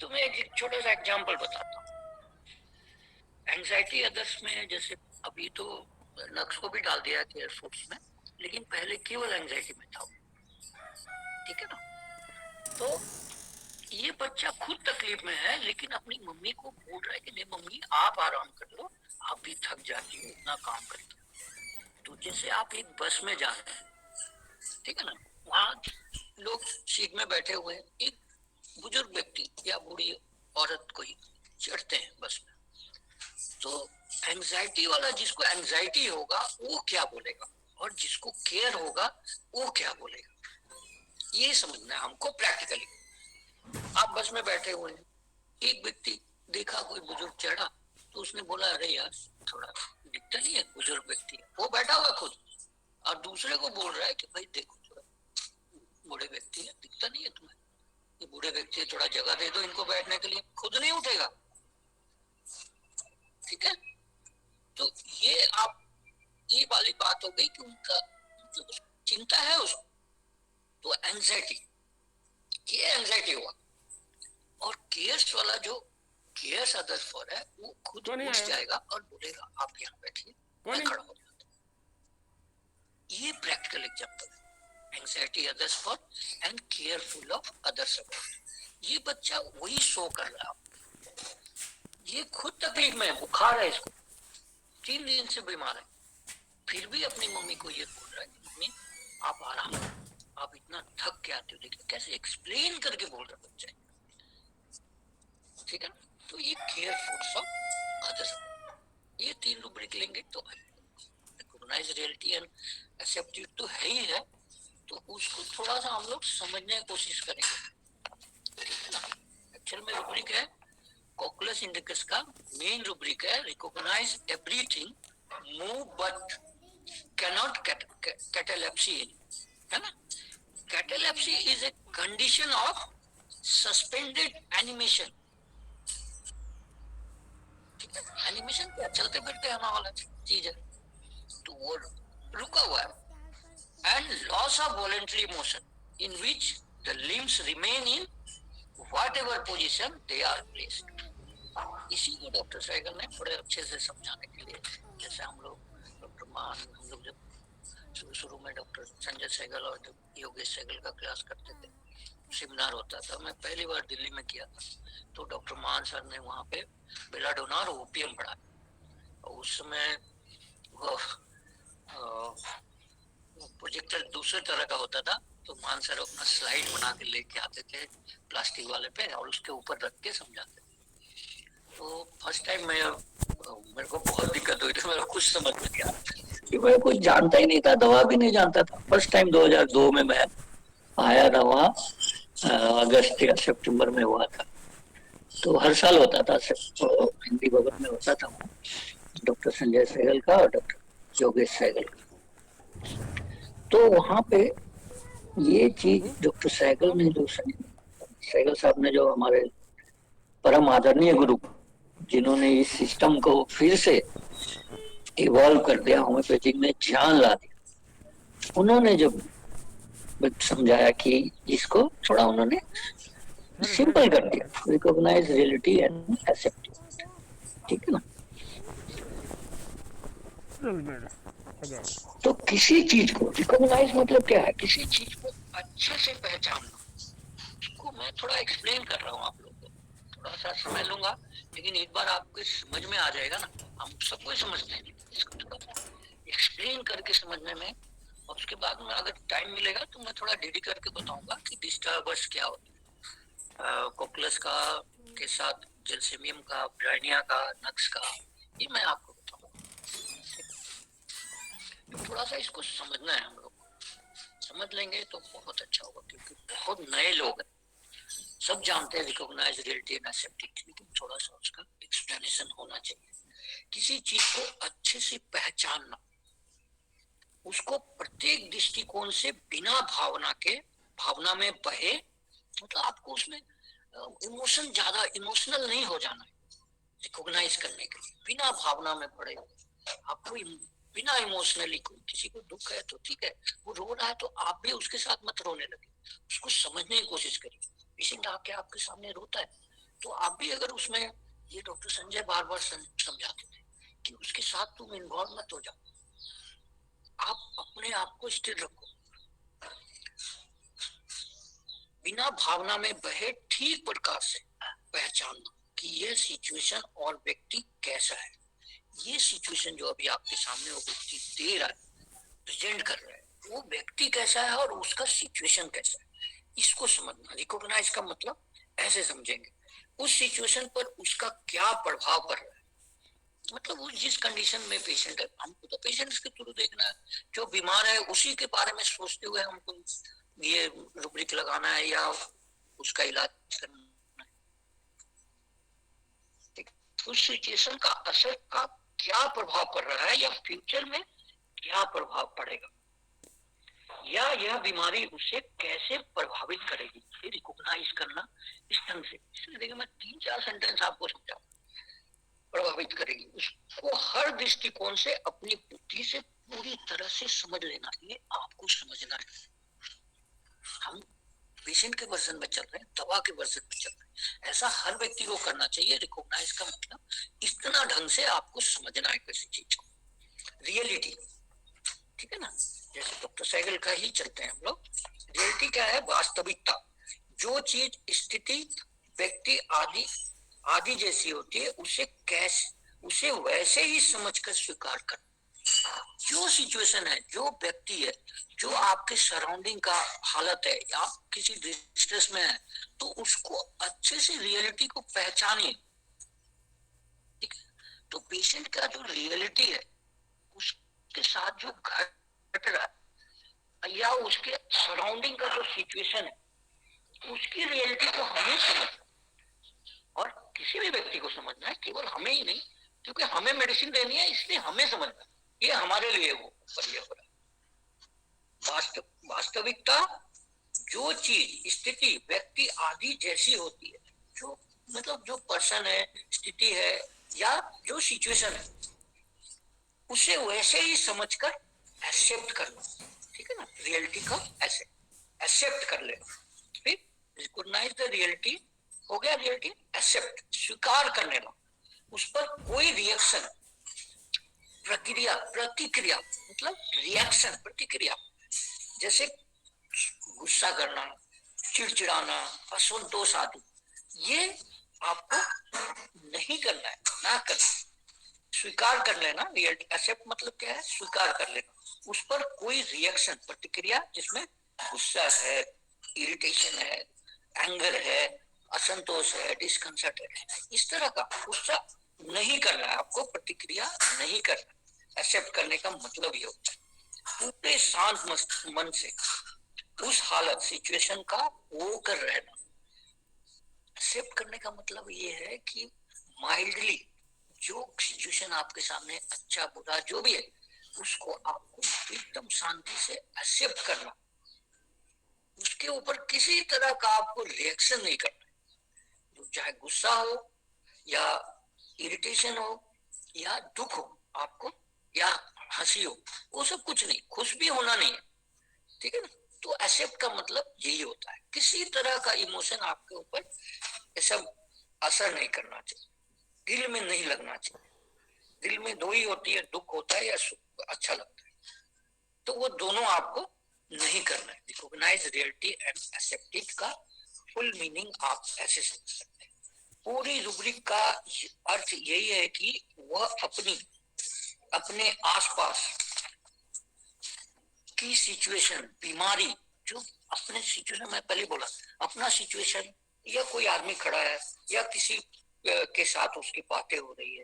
तुम्हें एक छोटा सा एग्जांपल बताता हूँ। एंजाइटी अदर्स में जैसे अभी तो नक्स को भी डाल दिया केयर फूड्स में, लेकिन पहले केवल एंजाइटी में था। ठीक है ना? तो ये बच्चा खुद तकलीफ में है, लेकिन अपनी मम्मी को बोल रहा है कि नहीं मम्मी आप आराम कर लो, आप भी थक जाती हो इतना काम करके। तो जैसे आप एक बस में जा रहे हैं, ठीक है ना, वहां लोग सीट में बैठे हुए हैं, एक बुजुर्ग व्यक्ति या बूढ़ी औरत कोई चढ़ते हैं बस में। तो एंजाइटी वाला, जिसको एंजाइटी होगा वो क्या बोलेगा और जिसको केयर होगा वो क्या बोलेगा, ये समझना है हमको प्रैक्टिकली। आप बस में बैठे हुए हैं, एक व्यक्ति देखा कोई बुजुर्ग चढ़ा, तो उसने बोला अरे यार थोड़ा दिखता नहीं है, बुजुर्ग व्यक्ति है, वो बैठा हुआ खुद, और दूसरे को बोल रहा है कि भाई देखो थोड़ा बूढ़े व्यक्ति है, दिखता नहीं है तुम्हें, ये बूढ़े व्यक्ति, थोड़ा जगह दे दो इनको बैठने के लिए, खुद नहीं उठेगा। ठीक है? तो ये आप, ये वाली बात हो गई कि उनका मतलब चिंता है उसको, तो एंजाइटी, ये एंजाइटी हुआ। और केयर्स वाला जो केयर्स अदर्स फॉर है, वो खुद उठ जाएगा और बोलेगा आप यहाँ बैठिए, मैं खड़ा हो जाता हूँ। ये प्रैक्टिकल एग्जांपल है, anxiety others for and careful of others about. ये बच्चा वही शो कर रहा है, ये खुद तकलीफ में है, बुखार है इसको, 3 दिन से बीमार है, फिर भी अपनी मम्मी को ये बोल रहा है कि मम्मी आप आराम करो, आप इतना थक के आते हो। देखिए कैसे एक्सप्लेन करके बोल रहा बच्चा। ठीक है? तो ये केयरफुल ऑफ अदर्स, ये 3 रूब्रिक लेंगे तो रिकॉग्नाइज रियलिटी एंड एक्सेप्टिव तो है ही है, तो उसको थोड़ा सा हम लोग समझने की कोशिश करेंगे। ठीक है ना? एक्चुअल में रूब्रिक है कॉकलेस इंडिकस का मेन रूब्रिक है recognise everything, move but cannot catalepsy, है ना? Catalepsy is a condition of suspended animation. ठीक है? एनिमेशन क्या, चलते फिरते हवा वाला चीज है, तो वो रुका हुआ है। And loss of voluntary motion in which the limbs remain in whatever position they are placed. इसी को डॉक्टर सहगल ने बड़े अच्छे से समझाने के लिए, जैसे हम लोग डॉक्टर मान, हम लोग जब शुरू शुरू में डॉक्टर संजय सहगल और योगेश सहगल का क्लास करते थे, सेमिनार होता था, मैं पहली बार दिल्ली में किया था, तो डॉक्टर मान सर ने वहाँ पे बेलाडोना और ओपियम पढ़ा, और उस समय वो प्रोजेक्टर दूसरे तरह का होता था, तो मान सर अपना स्लाइड बना के लेके आते थे प्लास्टिक वाले पे, और उसके ऊपर रख के समझाते थे। तो फर्स्ट टाइम मेरे को बहुत दिक्कत हुई थी, मेरा कुछ समझ में नहीं आया कि मैं कुछ जानता ही नहीं था, दवा भी नहीं जानता था। फर्स्ट टाइम 2002 में मैं आया था वहाँ, अगस्त या सितंबर में हुआ था, तो हर साल होता था, हिंदी भवन में होता था वहाँ, डॉक्टर संजय सहगल का और डॉक्टर योगेश सहगल का। तो वहाँ पे ये चीज डॉक्टर सहगल ने, जो सहगल साहब ने, जो हमारे परम आदरणीय गुरु, जिन्होंने इस सिस्टम को फिर से इवॉल्व कर दिया, होम्योपैथिक में जान ला दिया, उन्होंने जब समझाया कि इसको थोड़ा उन्होंने सिंपल कर दिया, रिकॉग्नाइज रियलिटी एंड एक्सेप्ट। ठीक है ना? तो किसी चीज को रिकॉग्नाइज मतलब क्या है, किसी चीज को अच्छे से पहचानना। इसको मैं थोड़ा एक्सप्लेन कर रहा हूँ आप लोगों को, थोड़ा सा समय लूंगा, लेकिन एक बार आपको समझ में आ जाएगा ना, हम सबको समझते हैं, इसको थोड़ा एक्सप्लेन करके समझने में, और उसके बाद में अगर टाइम मिलेगा तो मैं थोड़ा डेडी करके बताऊंगा कि डिस्टर्बर्स क्या होता है, कोकलस का के साथ जेलसेमियम का, ब्राइनिया का, नक्स का, ये मैं आपको बताऊंगा। तो थोड़ा सा इसको समझना है हम लोग, समझ लेंगे तो बहुत अच्छा होगा, क्योंकि बहुत नए लोग हैं, सब जानते हैं रिकॉग्नाइज रियलिटी एंड एक्सेप्टेड, लेकिन थोड़ा सा उसका एक्सप्लेनेशन होना चाहिए। किसी चीज को अच्छे से पहचानना, उसको प्रत्येक दृष्टिकोण से बिना भावना के, भावना में बहे, मतलब आपको उसमें इमोशन, ज्यादा इमोशनल नहीं हो जाना है रिकॉग्नाइज करने के लिए, बिना भावना में पड़े आपको, बिना इमोशनली, किसी को दुख है तो ठीक है, वो रो रहा है तो आप भी उसके साथ मत रोने लगे, उसको समझने की कोशिश करिए। पेशेंट आके आपके सामने रोता है, तो आप भी अगर उसमें, ये डॉक्टर संजय बार बार समझाते थे कि उसके साथ तुम इन्वॉल्व मत हो जाओ, आप अपने आप को स्थिर रखो, बिना भावना में बहे ठीक प्रकार से पहचानना कि यह सिचुएशन और व्यक्ति कैसा है। ये सिचुएशन जो अभी आपके सामने वो व्यक्ति दे रहा है, प्रेजेंट कर रहा है, वो व्यक्ति कैसा है और उसका सिचुएशन कैसा है, इसको समझना। रिकॉग्नाइज का मतलब ऐसे समझेंगे, उस सिचुएशन पर उसका क्या प्रभाव पड़ रहा है, मतलब वो जिस कंडीशन में पेशेंट है, हमको तो पेशेंट के थ्रू देखना है, जो बीमार है उसी के बारे में सोचते हुए हमको ये रुब्रिक लगाना है या उसका इलाज करना है। उस सिचुएशन का असर का क्या प्रभाव पड़ रहा है या फ्यूचर में क्या प्रभाव पड़ेगा, या यह बीमारी उसे कैसे प्रभावित करेगी, ये रिकॉग्नाइज करना इस ढंग से। देखिए मैं 3-4 सेंटेंस आपको समझा, प्रभावित करेगी उसको हर दृष्टिकोण से अपनी बुद्धि से पूरी तरह से समझ लेना, ये आपको समझना है। हम पेशेंट के वर्जन में चल रहे हैं, दवा के वर्जन में चल रहे हैं, ऐसा हर व्यक्ति को करना चाहिए। रिकॉग्नाइज का मतलब इतना ढंग से आपको समझना है किसी चीज को, रियलिटी, ठीक है ना। जैसे डॉक्टर साइकिल का ही चलते हैं हम लोग। रियलिटी क्या है? वास्तविकता, जो चीज, स्थिति, व्यक्ति आदि आदि जैसी होती है उसे वैसे ही समझकर स्वीकार कर। जो सिचुएशन है, जो व्यक्ति है, जो आपके सराउंडिंग का हालत है या किसी डिस्ट्रेस में है, तो उसको अच्छे से रियलिटी को पहचानिए, ठीक है। तो पेशेंट का जो रियलिटी है, उसके साथ जो घट रहा है या उसके सराउंडिंग का जो सिचुएशन है, उसकी रियलिटी को हमें समझना, और किसी भी व्यक्ति को समझना है, केवल हमें ही नहीं, क्योंकि हमें मेडिसिन देनी है इसलिए हमें समझना, ये हमारे लिए वो पर हो रहा है। वास्तविकता, जो चीज, स्थिति, व्यक्ति आदि जैसी होती है, जो मतलब जो पर्सन है, स्थिति है या जो सिचुएशन है, उसे वैसे ही समझकर एक्सेप्ट करना, ठीक है ना। रियलिटी का ऐसे एक्सेप्ट कर लेना, फिर रिकॉग्नाइज द रियलिटी हो गया, रियलिटी एक्सेप्ट, स्वीकार कर लेना, उस पर कोई रिएक्शन, प्रतिक्रिया मतलब रिएक्शन, प्रतिक्रिया, जैसे गुस्सा करना, चिड़चिड़ाना, असंतोष आदि, ये आपको नहीं करना है, ना करना, स्वीकार कर लेना। रियलिटी एक्सेप्ट मतलब क्या है? स्वीकार कर लेना, उस पर कोई रिएक्शन, प्रतिक्रिया, जिसमें गुस्सा है, इरिटेशन है, एंगर है, असंतोष है, डिस्कंसर्ट है, इस तरह का गुस्सा नहीं करना है आपको, प्रतिक्रिया नहीं करना। एक्सेप्ट करने का मतलब ये होता है पूरे शांत मन से उस हालत, सिचुएशन का वो कर रहना। एक्सेप्ट करने का मतलब ये है कि माइल्डली जो सिचुएशन आपके सामने, अच्छा बुरा जो भी है, उसको आपको एकदम शांति से एक्सेप्ट करना, उसके ऊपर किसी तरह का आपको रिएक्शन नहीं करना, तो चाहे गुस्सा हो या इरिटेशन हो या दुख हो आपको या हंसी हो, वो सब कुछ नहीं, खुश भी होना नहीं है, ठीक है ना। तो एक्सेप्ट का मतलब यही होता है, किसी तरह का इमोशन आपके ऊपर ऐसा असर नहीं करना चाहिए, दिल में नहीं लगना चाहिए। दिल में दो ही होती है, दुख होता है या सुख, अच्छा लगता है, तो वो दोनों आपको नहीं करना है। Recognise reality and accept it का फुल मीनिंग आप ऐसे समझ सकते हैं। पूरी रुब्रिक का अर्थ यही है कि वह अपने आसपास की सिचुएशन, बीमारी, जो अपने सिचुएशन में पहले बोला, अपना सिचुएशन या कोई आदमी खड़ा है या किसी के साथ उसकी बातें हो रही है,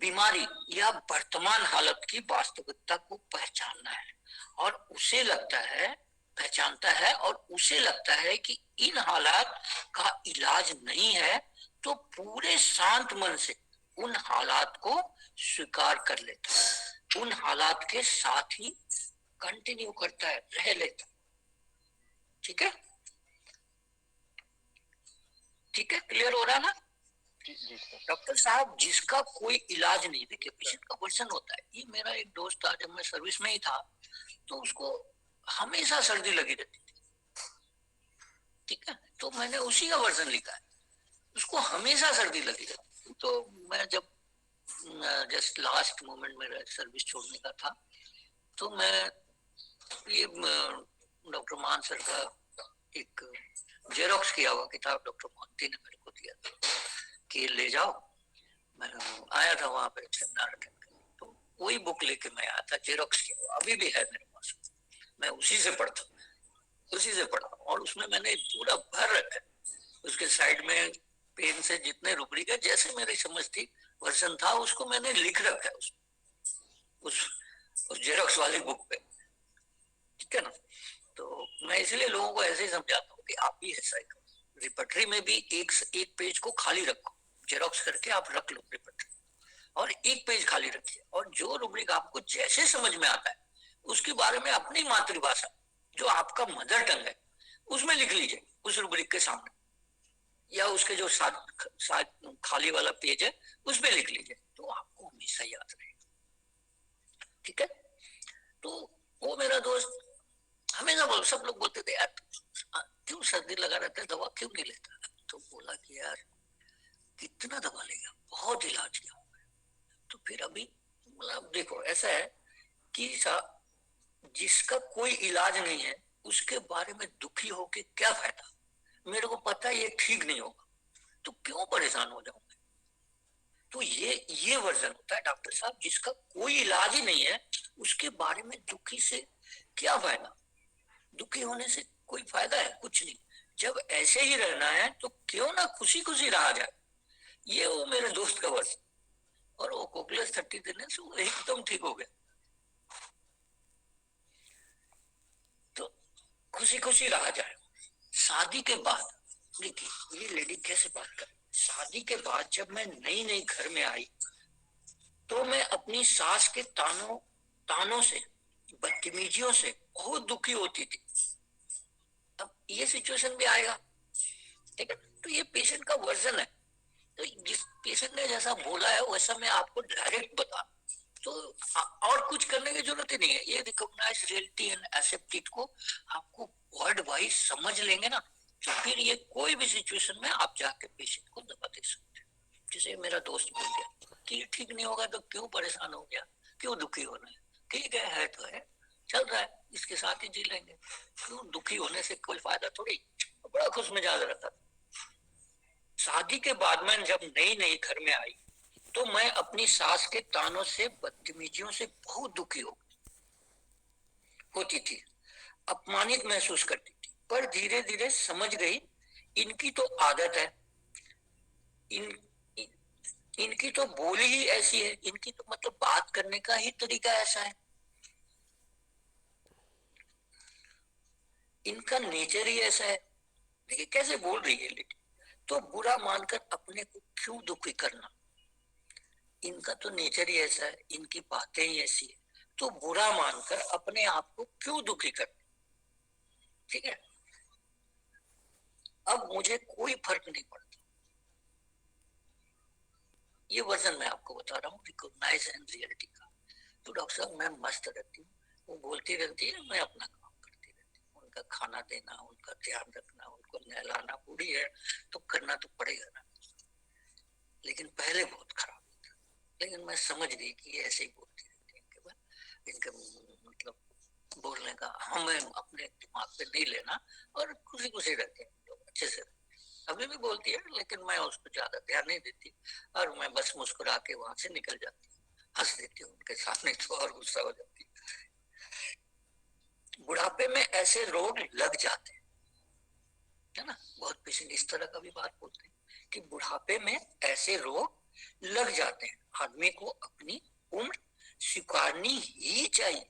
बीमारी या वर्तमान हालत की वास्तविकता को पहचानना है, और उसे लगता है, पहचानता है और उसे लगता है कि इन हालात का इलाज नहीं है, तो पूरे शांत मन से उन हालात को स्वीकार कर लेता है, उन हालात के साथ ही कंटिन्यू करता है, रह लेता है, ठीक है, ठीक है, क्लियर हो रहा ना। डॉक्टर साहब जिसका कोई इलाज नहीं, देखिए पेशेंट का वर्जन होता है। ये मेरा एक दोस्त था, जब मैं सर्विस में ही था, तो उसको हमेशा सर्दी लगी रहती थी, ठीक है, तो मैंने उसी का वर्जन लिखा है। उसको हमेशा सर्दी लगी रहती। तो मैं जब जस्ट लास्ट मोमेंट मेरा सर्विस छोड़ने का था, तो मैं ये डॉक्टर मान सर का एक जेरोक्स किया हुआ किताब डॉक्टर मोहंती ने मेरे को दिया था कि ले जाओ। मैं आया था वहां पे सेमिनार अटेंड करने, तो वही बुक लेके मैं आया था, जेरोक्स किया हुआ, अभी भी है मेरे पास। मैं उसी से पढ़ता हूँ, उसी से पढ़ा, और उसमें मैंने पूरा भर रखा है। उसके साइड में पेन से जितने रूब्रिक है, जैसे मेरी समझ थी वर्षन था, उसको मैंने लिख रखा है उस उस जेरोक्स वाली बुक पे। ठीक है ना? तो मैं इसलिए लोगों को ऐसे ही समझाता हूँ कि आप भी ऐसा ही करो। रिपर्टरी में भी एक पेज को खाली रखो, जेरोक्स करके आप रख लो रिपर्टरी, और एक पेज खाली रखिए, और जो रूब्रिक आपको जैसे समझ में आता है उसके बारे में अपनी मातृभाषा, जो आपका मदर टंग है, उसमें लिख लीजिए उस रूब्रिक के सामने, या उसके जो साथ साथ खाली वाला पेज है उस पे लिख लीजिए, तो आपको हमेशा याद रहेगा। ठीक है? तो वो मेरा दोस्त हमेशा सब लोग बोलते थे, यार क्यों सर्दी लगा रहता है, दवा क्यों नहीं लेता? तो बोला कि यार कितना दवा लेगा, बहुत इलाज किया। तो फिर अभी मतलब देखो ऐसा है कि जिसका कोई इलाज नहीं है उसके बारे में दुखी होके क्या फायदा? मेरे को पता है ये ठीक नहीं होगा, तो क्यों परेशान हो जाऊं? तो ये वर्जन होता है डॉक्टर साहब, जिसका कोई इलाज ही नहीं है उसके बारे में दुखी से क्या फायदा? दुखी होने से कोई फायदा है? कुछ नहीं। जब ऐसे ही रहना है तो क्यों ना खुशी खुशी रहा जाए। ये वो मेरे दोस्त का वर्जन, और वो कोकलेस 30 देने से वो एकदम ठीक हो गया। तो खुशी खुशी रहा जाए। शादी के बाद देखिए ये लेडी कैसे बात कर, शादी के बाद जब मैं नई नई घर में आई, तो मैं अपनी सास के तानों तानों से, बदतमीजियों से बहुत दुखी होती थी। अब ये सिचुएशन भी आएगा। ठीक है? तो ये पेशेंट का वर्जन है। तो जिस पेशेंट ने जैसा बोला है वैसा मैं आपको डायरेक्ट बता, तो और कुछ करने की जरूरत ही नहीं है। ये recognise reality and accept it को आपको वर्ड वाइज समझ लेंगे ना, तो फिर ये कोई भी सिचुएशन में आप जाके पेशेंट को दवा दे सकते हैं। जैसे मेरा दोस्त बोल गया कि ये ठीक नहीं होगा, तो क्यों परेशान हो गया, क्यों दुखी होना है? ठीक है तो है, चल रहा है, इसके साथ ही जी लेंगे। क्यों दुखी होने से कोई फायदा थोड़ी। बड़ा खुश मिजाज रहता था। शादी के बाद में जब नई नई घर में आई, तो मैं अपनी सास के तानों से, बदतमीजियों से बहुत दुखी होती थी, अपमानित महसूस करती थी। पर धीरे धीरे समझ गई इनकी तो आदत है, इन इनकी तो बोली ही ऐसी है, इनकी तो मतलब बात करने का ही तरीका ऐसा है, इनका नेचर ही ऐसा है। देखिए कैसे बोल रही है लेकिन, तो बुरा मानकर अपने को क्यों दुखी करना, इनका तो नेचर ही ऐसा है, इनकी बातें ही ऐसी है, तो बुरा मानकर अपने आप को क्यों दुखी करना? ठीक है? अब मुझे कोई फर्क नहीं पड़ता। ये वर्जन मैं आपको बता रहा हूँ रिकॉग्नाइज एंड रियलिटी का। तो डॉक्टर साहब मैं मस्त रहती हूँ, वो बोलती रहती है, मैं अपना काम करती रहती हूँ। उनका खाना देना, उनका ध्यान रखना, उनको नहलाना, बूढ़ी है तो करना तो पड़ेगा ना। लेकिन पहले बहुत खराब था, लेकिन मैं समझ गई कि ये ऐसे ही बोलती रहती है, इनके मतलब बोलने का हमें अपने दिमाग पे नहीं लेना, और खुशी खुशी रहते हैं लोग, अच्छे से। अभी भी बोलती है लेकिन मैं उसको ज्यादा ध्यान नहीं देती, और मैं बस मुस्कुरा के वहां से निकल जाती हूँ, हंस देती हूँ उनके सामने, तो और गुस्सा हो जाती है। बुढ़ापे में ऐसे रोग लग जाते हैं, है ना? बहुत पेशेंट इस तरह का भी बात बोलते हैं कि बुढ़ापे में ऐसे रोग लग जाते हैं, आदमी को अपनी उम्र स्वीकारनी ही चाहिए।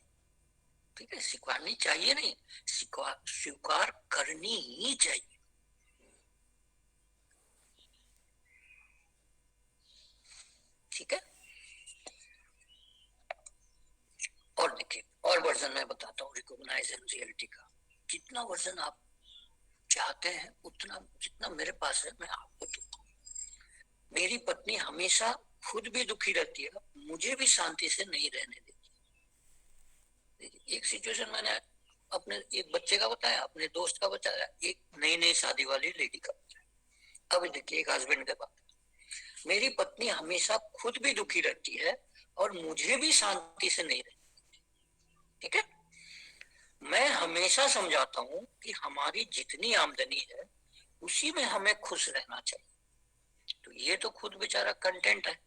ठीक है? स्वीकारनी चाहिए नहीं, स्वीकार करनी ही चाहिए। ठीक है? और देखिए और वर्जन मैं बताता हूँ रिकॉग्नाइज एंड रियलिटी का। जितना वर्जन आप चाहते हैं उतना, जितना मेरे पास है मैं आपको दूंगा। मेरी पत्नी हमेशा खुद भी दुखी रहती है, मुझे भी शांति से नहीं रहने देती। एक सिचुएशन मैंने अपने एक बच्चे का बताया, अपने दोस्त का बताया, एक नई नई शादी वाली लेडी का बताया। अभी देखिए एक हस्बैंड के बात, मेरी पत्नी हमेशा खुद भी दुखी रहती है और मुझे भी शांति से नहीं रहती, ठीक है। मैं हमेशा समझाता हूँ कि हमारी जितनी आमदनी है उसी में हमें खुश रहना चाहिए। तो ये तो खुद बेचारा कंटेंट है,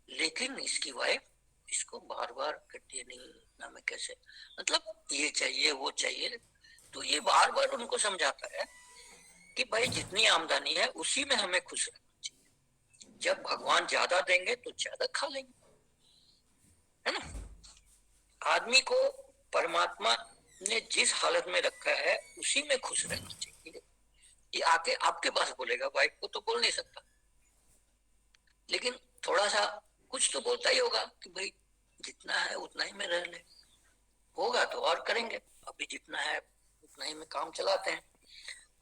लेकिन इसकी वाइफ इसको बार बार कहती है, नहीं ना मैं कैसे, मतलब ये चाहिए वो चाहिए। तो ये बार बार उनको समझाता है कि भाई जितनी आमदनी है उसी में हमें खुश रहना चाहिए। जब भगवान ज्यादा देंगे तो ज्यादा खा लेंगे, है ना। आदमी को परमात्मा ने जिस हालत में रखा है उसी में खुश रहना चाहिए। ये आके आपके पास बोलेगा, वाइफ को तो बोल नहीं सकता, लेकिन थोड़ा सा कुछ तो बोलता ही होगा कि भाई जितना है उतना ही में रह ले। होगा तो और करेंगे, अभी जितना है उतना ही में काम चलाते हैं।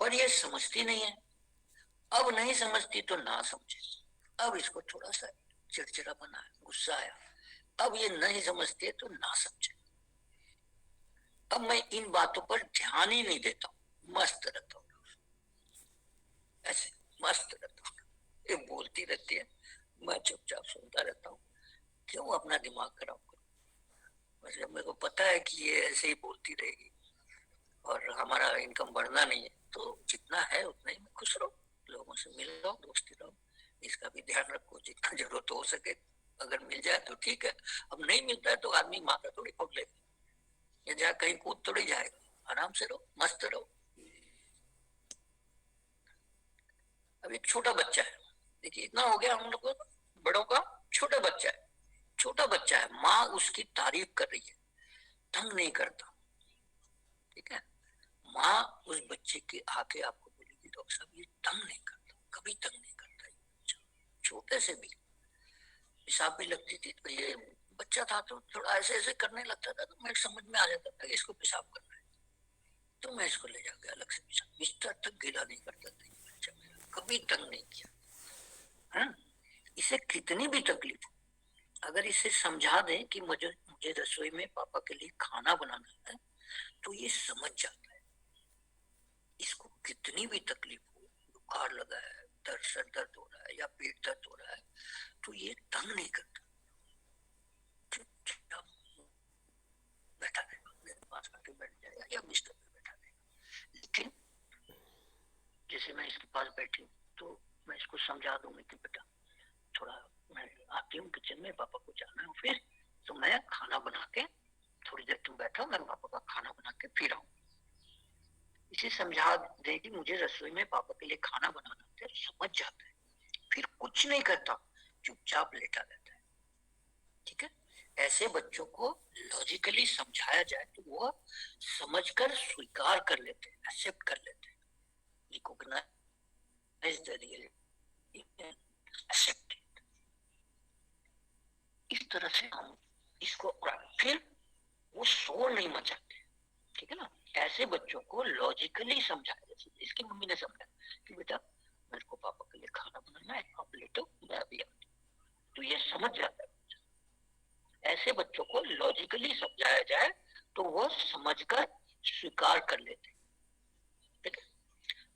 पर ये समझती नहीं है। अब नहीं समझती तो ना समझे। अब इसको थोड़ा सा चिड़चिड़ापन आया, गुस्सा आया, अब ये नहीं समझती है तो ना समझे। अब मैं इन बातों पर ध्यान ही नहीं देता हूँ, मस्त रहता हूँ, ऐसे मस्त रहता हूँ। ये बोलती रहती है, मैं चुपचाप सुनता रहता हूँ, क्यों अपना दिमाग खराब करूं। वैसे मेरे को पता है कि ये ऐसे ही बोलती रहेगी और हमारा इनकम बढ़ना नहीं है, तो जितना है उतना ही में खुश रहो, लोगों से मिलो, दोस्ती रहो, इसका भी ध्यान रखो, जितना जरूरत हो सके अगर मिल जाए तो ठीक है। अब नहीं मिलता है तो आदमी माथा थोड़ी पकड़ लेगा या जहाँ कहीं कूद थोड़ी जाएगा, आराम से रहो, मस्त रहो। अब एक छोटा बच्चा है, देखिए इतना हो गया हम लोग को, बड़ों का छोटा बच्चा है, छोटा बच्चा है, माँ उसकी तारीफ कर रही है, तंग नहीं करता, ठीक है। माँ उस बच्चे के आके आपको बोलेगी, डॉक्टर साहब ये तंग नहीं करता, कभी तंग नहीं करता ये बच्चा। छोटे से भी पेशाब भी लगती थी तो ये बच्चा था तो थोड़ा ऐसे ऐसे करने लगता था, तो मैं समझ में आ जाता था कि इसको पेशाब करना है, तो मैं इसको ले जाके अलग से पेशाब, बिस्तर तक गीला नहीं करता था ये बच्चा मेरा, कभी तंग नहीं किया है। इसे कितनी भी तकलीफ हो, अगर इसे समझा दें कि मुझे मुझे रसोई में पापा के लिए खाना बनाना है, तो ये समझ जाता है। इसको कितनी भी तकलीफ हो, बुखार लगा है, दर्द, सर दर्द हो रहा है या पेट दर्द हो रहा है, तो ये तंग नहीं करता, चुपचाप बैठा रहेगा, मेरे पास आके बैठ जाएगा या बिस्तर पे बैठा रहेगा। लेकिन जैसे मैं इसके पास बैठी हूँ तो मैं इसको समझा दूंगी कि बेटा थोड़ा मैं आती हूँ किचन में, पापा को जाना है फिर, तो मैं खाना बना के थोड़ी देर तुम बैठो, मैं पापा का खाना बना के फिर आऊँ। इसे समझा दे कि मुझे रसोई में पापा के लिए खाना बनाना है, समझ जाता है, फिर कुछ नहीं करता, चुपचाप लेटा रहता है, ठीक है। ऐसे बच्चों को लॉजिकली समझाया जाए तो वो समझकर स्वीकार कर लेते हैं, एक्सेप्ट कर लेते हैं, रिकॉग्नाइज द रियलिटी, एक्सेप्ट। इस तरह से हम इसको, फिर वो शोर नहीं मचाते, ठीक है ना। ऐसे बच्चों को लॉजिकली समझाया, जैसे इसकी मम्मी ने समझाया कि बेटा मेरे को पापा के लिए खाना बनाना है, आप लेटो मैं अभी आती हूँ, तो ये समझ जाता है। ऐसे बच्चों को लॉजिकली समझाया जाए तो वो समझकर स्वीकार कर लेते, ठीक है,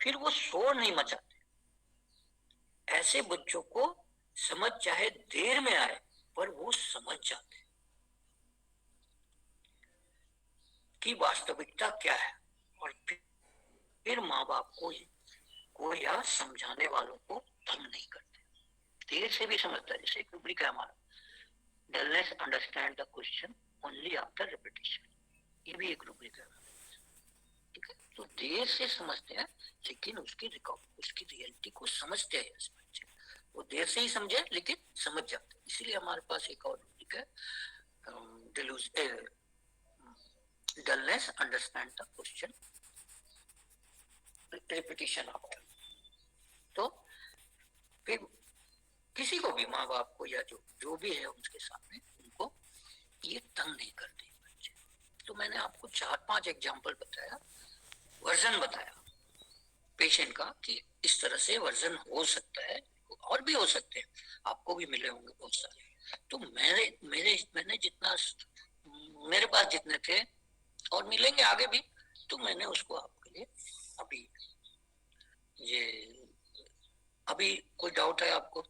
फिर वो शोर नहीं मचाते। ऐसे बच्चों को समझ चाहे देर में आए पर वो समझ जाते कि वास्तविकता क्या है, और फिर माँ बाप को या समझाने वालों को तंग नहीं करते, देर से भी समझता है। जैसे एक रूब्रिक है हमारा, dullness understand the question only after repetition, ये भी एक रूब्रिक है, ठीक है। तो देर से समझते हैं लेकिन उसकी रियलिटी को समझते हैं इस बच्चे, वो देर से ही समझे लेकिन समझ जाते हैं। इसीलिए हमारे पास एक और रूब्रिक है, dullness understand the question repetition after. तो फिर किसी को भी, माँ बाप को या जो जो भी है उनके सामने, उनको ये तंग नहीं करते बच्चे। तो मैंने आपको 4-5 एग्जाम्पल बताया, वर्जन बताया पेशेंट का कि इस तरह से वर्जन हो सकता है, और भी हो सकते हैं, आपको भी मिले होंगे बहुत सारे। तो मैंने जितना, मेरे पास जितने थे और मिलेंगे आगे भी, तो मैंने उसको आपके लिए अभी ये अभी कोई डाउट है आपको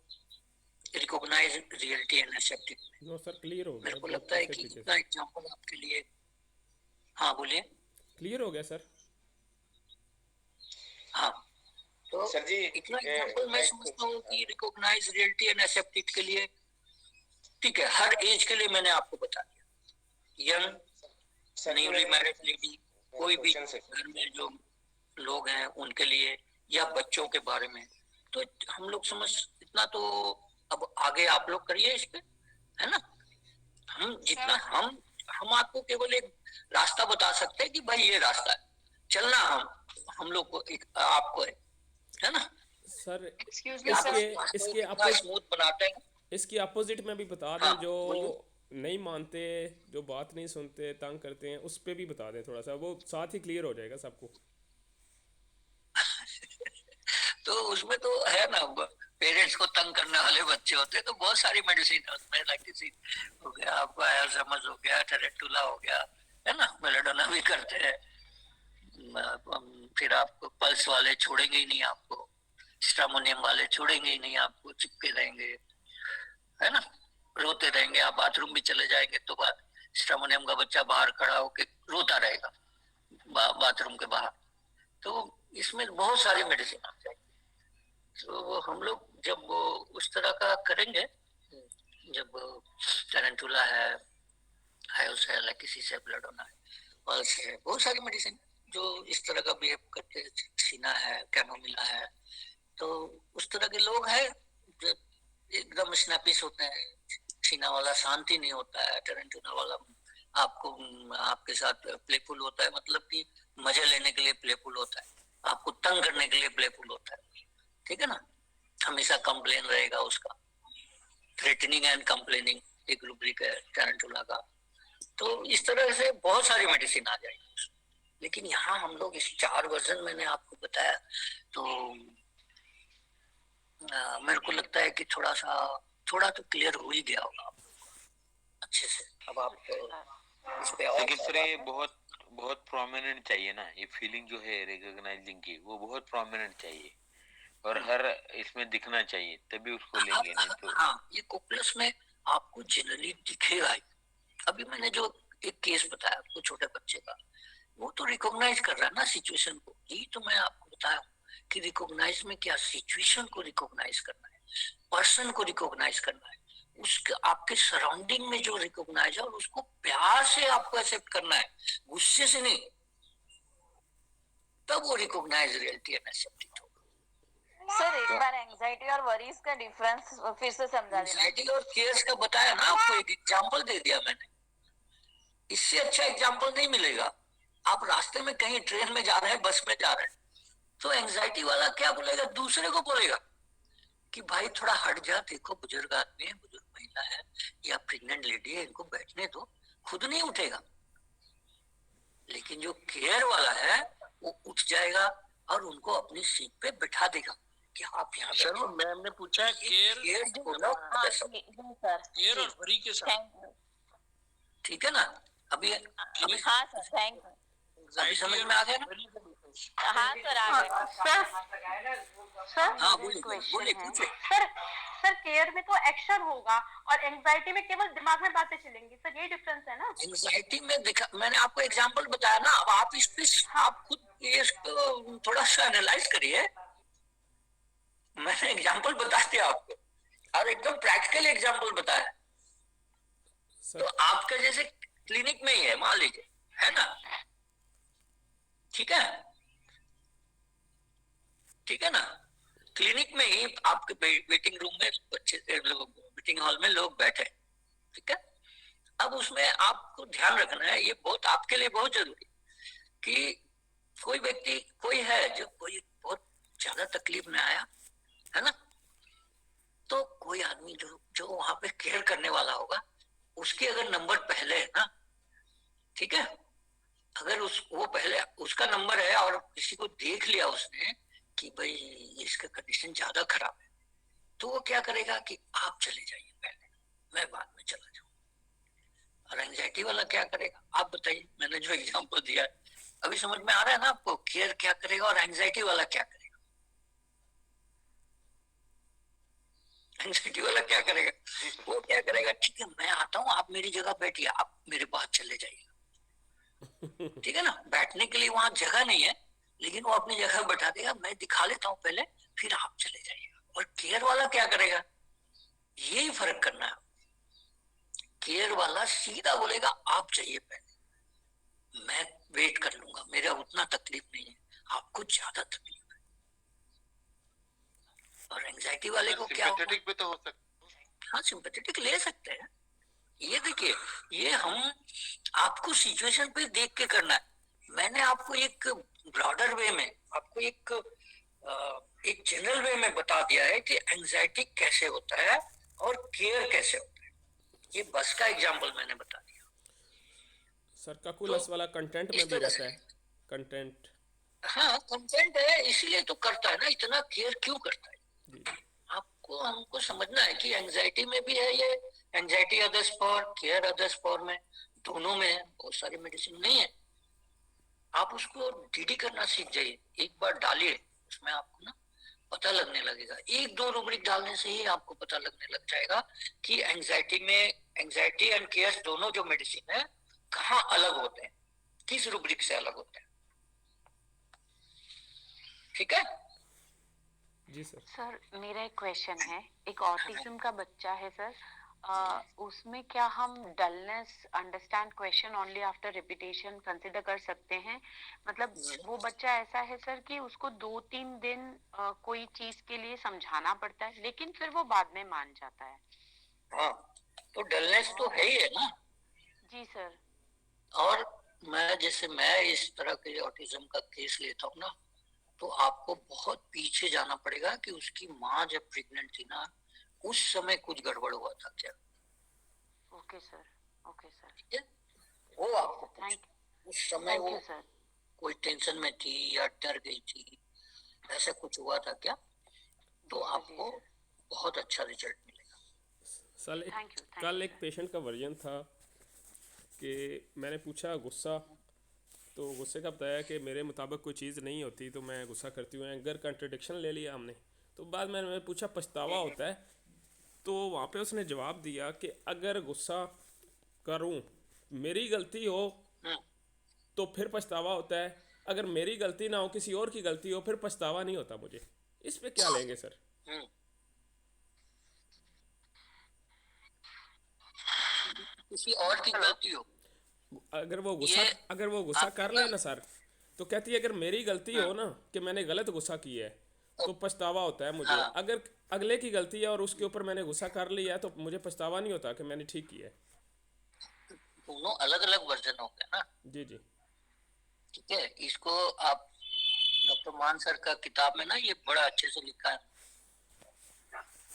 recognise reality and accept? No sir, clear हो मेरे गया को बहुत लगता है अच्छे कि तरीके इतना से। एग्जांपल आपके लिए। हाँ बोलिए। क्लियर हो गया सर। हाँ, तो सर जी इतना एग्जांपल मैं समझता हूँ कि रिकॉग्नाइज रियलिटी एंड एक्सेप्ट के लिए ठीक है, हर एज के लिए मैंने आपको बता दिया। यंग, न्यूली मैरिड लेडी, कोई भी घर में जो लोग हैं उनके लिए, या बच्चों के बारे में, तो हम लोग समझ इतना तो। अब आगे आप लोग करिए इस पे, है ना। हम जितना हम आपको केवल एक रास्ता बता सकते हैं कि भाई ये रास्ता है, चलना हम लोग को एक आपको है ना। सर एक्सक्यूज मी इसके सर, इसके कितना अपोज स्मूथ बनाते हैं। इसके अपोजिट में भी बता हाँ दें, जो बोलिए। नहीं मानते, जो बात नहीं सुनते, तंग करते हैं, उस पे भी बता दें थोड़ा सा, वो साथ ही क्लियर हो जाएगा सबको। तो उसमें तो है ना, पेरेंट्स को तंग करने वाले बच्चे होते हैं तो बहुत सारी मेडिसिन है उसमें, लाइक हो गया आपका, अल्जाइमर हो गया, टेरेंटुला हो गया, है ना, मेलाडोना भी करते हैं। फिर आपको पल्स वाले छोड़ेंगे ही नहीं, आपको स्ट्रामोनियम वाले छोड़ेंगे ही नहीं, आपको चिपके रहेंगे, है ना, रोते रहेंगे। आप बाथरूम भी चले जाएंगे तो बात स्ट्रामोनियम का बच्चा बाहर खड़ा होकर रोता रहेगा बाथरूम के बाहर। तो इसमें बहुत सारी मेडिसिन आ जाएगी। तो हम लोग जब वो उस तरह का करेंगे, जब टैरेंटुला है, हायोस है, किसी से ब्लड होना है, पल्स है, बहुत सारी मेडिसिन जो इस तरह का बिहेव करते हैं, सीना है, कैमोमिला है, तो उस तरह के लोग हैं जो एकदम स्नैपिश होते हैं। सीना वाला शांति नहीं होता है, टैरेंटुला वाला आपको आपके साथ प्लेफुल होता है, मतलब कि मजे लेने के लिए प्लेफुल होता है, आपको तंग करने के लिए प्लेफुल होता है, ठीक है ना। हमेशा कंप्लेन रहेगा उसका, थ्रेटनिंग एंड कंप्लेनिंग एक रूब्रिक है टैरेंटुला का। तो इस तरह से बहुत सारी मेडिसिन आ जाएगी। लेकिन यहाँ हम लोग इस 4 वर्जन मैंने आपको बताया, तो मेरे को लगता है कि थोड़ा तो क्लियर हो ही गया होगा आप लोग को अच्छे से। अब आप इस पे और लेकिन सर ये बहुत बहुत प्रोमिनेंट चाहिए ना, ये फीलिंग जो है रिकॉग्नाइजिंग की, वो बहुत प्रोमिनेंट चाहिए और हर इसमें दिखना चाहिए, तभी उसको लेंगे, नहीं तो। हाँ, ये कोकुलस में आपको जनरली दिखेगा ही। अभी मैंने जो एक केस बताया आपको छोटे बच्चे का, वो तो रिकॉग्नाइज कर रहा है ना सिचुएशन को। यही तो मैं आपको बताया कि रिकॉग्नाइज में क्या, सिचुएशन को रिकॉग्नाइज करना है, पर्सन को रिकॉग्नाइज करना है, उसके आपके सराउंडिंग में जो रिकॉग्नाइज है, और उसको प्यार से आपको एक्सेप्ट करना है, गुस्से से नहीं। तब वो रिकॉग्नाइज रियलिटी है, एक्सेप्ट होगा। सर एक बार एंजाइटी और वरीज का डिफरेंस फिर से समझा देना। एंजाइटी और केयर्स का बताया ना आपको, एक एग्जांपल दे दिया मैंने। इससे अच्छा एग्जांपल नहीं मिलेगा। आप रास्ते में कहीं ट्रेन में जा रहे हैं, बस में जा रहे हैं, तो एंजाइटी वाला क्या बोलेगा, दूसरे को बोलेगा कि भाई थोड़ा हट जा, देखो बुजुर्ग आदमी है, बुजुर्ग महिला है, या प्रेग्नेंट लेडी है, इनको बैठने दो, खुद नहीं उठेगा। लेकिन जो केयर वाला है वो उठ जाएगा और उनको अपनी सीट पे बैठा देगा कि आप यहाँ सर मैम ने पूछा केयर केयर और वरी के साथ, ठीक है ना। अभी हाँ सर, थैंक यू। अभी समझ में आ गया ना। हाँ सर, आ गया। सर हाँ बोलिए बोलिए, पूछे। सर केयर में तो एक्शन होगा और एंजाइटी में केवल दिमाग में बातें चलेंगी सर, ये डिफरेंस है ना। एंजाइटी में दिखा, मैंने आपको एग्जांपल बताया ना। अब आप इस पे आप खुद इसको थोड़ा सा एनालाइज करिए। मैंने एग्जांपल बता दिया आपको, और एकदम प्रैक्टिकल एग्जांपल बताया। तो आपके जैसे क्लिनिक में ही है, मान लीजिए, है ना, ठीक है, ठीक है ना। क्लिनिक में ही आपके वेटिंग रूम में बच्चे लोग, वेटिंग हॉल में लोग बैठे, ठीक है। अब उसमें आपको ध्यान रखना है, ये बहुत आपके लिए बहुत जरूरी, कि कोई व्यक्ति कोई है जो कोई बहुत ज्यादा तकलीफ में आया है ना, तो कोई आदमी जो जो वहां पे केयर करने वाला होगा, उसके अगर नंबर पहले है ना, ठीक है, अगर वो पहले उसका नंबर है और किसी को देख लिया उसने कि भाई इसका कंडीशन ज्यादा खराब है, तो वो क्या करेगा कि आप चले जाइए पहले, मैं बाद में चला जाऊँ। और एंजाइटी वाला क्या करेगा, आप बताइए, मैंने जो एग्जांपल दिया है, अभी समझ में आ रहा है ना आपको, केयर क्या करेगा और एंजाइटी वाला क्या करेगा। एंग्जाइटी वाला क्या करेगा, वो क्या करेगा, ठीक है मैं आता हूँ, आप मेरी जगह बैठिए, आप मेरे बाद चले जाइए, ठीक है ना, बैठने के लिए वहां जगह नहीं है, लेकिन वो अपनी जगह बैठा देगा, मैं दिखा लेता हूँ पहले, फिर आप चले जाइएगा। और केयर वाला क्या करेगा, यही फर्क करना है। केयर वाला सीधा बोलेगा आप चाहिए पहले, मैं वेट कर लूंगा, मेरा उतना तकलीफ नहीं है, आपको ज्यादा तकलीफ है। और एंजाइटी वाले को क्या होगा, सिंपैथेटिक भी तो हो सकता हाँ सिंपैथेटिक ले सकते हैं। ये देखिए, ये हम आपको सिचुएशन पे देख के करना है। मैंने आपको एक ब्रॉडर वे में, आपको एक जनरल वे में बता दिया है कि एंजाइटी कैसे होता है और केयर कैसे होता है। ये बस का एग्जांपल मैंने बता दिया। सर कैकुलस वाला कंटेंट में इस भी तरह रहता से। है, कंटेंट। हाँ कंसेंट है, इसीलिए तो करता है ना, इतना केयर क्यों करता है। जी आपको हमको समझना है कि एंजाइटी में भी है ये, anxiety others for, care others for में, दोनों में है। बहुत सारी मेडिसिन नहीं है, आप उसको डीडी करना सीख जाइए, एक बार डालिए, उसमें आपको ना पता लगने लगेगा। एक दो रूब्रिक डालने से ही आपको पता लगने लग जाएगा कि एंजाइटी में, एंजाइटी एंड केयर दोनों जो मेडिसिन है कहाँ अलग होते हैं, किस रूब्रिक से अलग होते हैं। ठीक है जी सर। सर मेरा एक क्वेश्चन है, एक ऑटिज्म का बच्चा है सर, उसमें क्या हम dullness understand question only after repetition consider कर सकते हैं? मतलब वो बच्चा ऐसा है सर कि उसको 2-3 दिन कोई चीज के लिए समझाना पड़ता है, लेकिन फिर वो बाद में मान जाता है। हाँ, तो डलनेस तो है ही है ना। जी सर। और मैं इस तरह के ऑटिज्म का केस लेता हूँ ना, तो आपको बहुत पीछे जाना पड़ेगा कि उसकी माँ जब प्रेग्नेंट थी ना, उस समय कुछ गड़बड़ हुआ था क्या। ओके सर, ओके सर, ठीक है, वो आपको पूछना। उस समय वो सर। कोई टेंशन में थी या डर गई थी, ऐसा कुछ हुआ था क्या, तो आपको बहुत अच्छा रिजल्ट मिलेगा। सर कल एक पेशेंट का वर्जन था कि मैंने पूछा गुस्सा, तो गुस्से का बताया कि मेरे मुताबिक कोई चीज़ नहीं होती तो मैं गुस्सा करती हूँ, एंगर कंट्रडिक्शन ले लिया हमने। तो बाद में मैंने पूछा पछतावा होता है, तो वहाँ पे उसने जवाब दिया कि अगर गुस्सा करूँ, मेरी गलती हो तो फिर पछतावा होता है, अगर मेरी गलती ना हो किसी और की गलती हो फिर पछतावा नहीं होता मुझे। इस पे क्या लेंगे सर? किसी और की गलती हो, अगर वो गुस्सा कर ले ना सर, तो कहती है अगर मेरी गलती हो ना कि मैंने गलत गुस्सा किया है तो पछतावा होता है मुझे। अगर अगले की गलती है और उसके ऊपर मैंने गुस्सा कर लिया है तो मुझे पछतावा नहीं होता कि मैंने ठीक किया है। दोनों अलग अलग वर्जन हो गए ना। जी जी ठीक है, इसको आप डॉक्टर मान सर का किताब में ना ये बड़ा अच्छे से लिखा है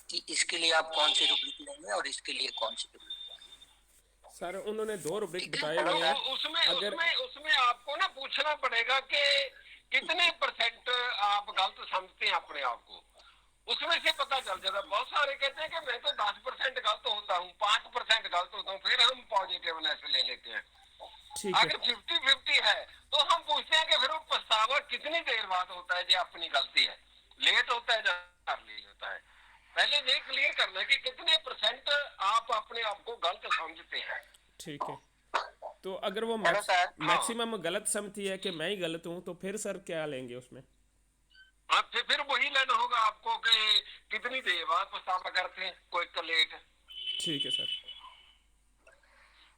कि इसके लिए आप कौन सी रूब्रिक लेंगे और इसके लिए कौन सी रूब्रिक। सर उन्होंने 2 रूब्रिक बताए तो हुए हैं। उसमें आपको ना पूछना पड़ेगा कि कितने % आप गलत समझते हैं अपने आप को, उसमें से पता चल जाता। बहुत सारे कहते हैं कि मैं तो 10% गलत होता हूँ, 5% गलत होता हूँ, फिर हम पॉजिटिवनेस ले लेते हैं। अगर 50-50 है तो हम पूछते हैं कि फिर वो पछतावा कितनी देर बाद होता है, जो अपनी गलती है, लेट होता है या अर्ली होता है। पहले ये क्लियर करना है कि कितने % आप अपने आप को गलत समझते हैं। ठीक है, तो अगर वो मैक्सिमम गलत समझती है कि मैं ही गलत हूँ तो फिर सर क्या लेंगे उसमें? आप फिर वही लेना होगा आपको कि कितनी देर बाद पछतावा करते हैं, कोई का लेट। ठीक है सर।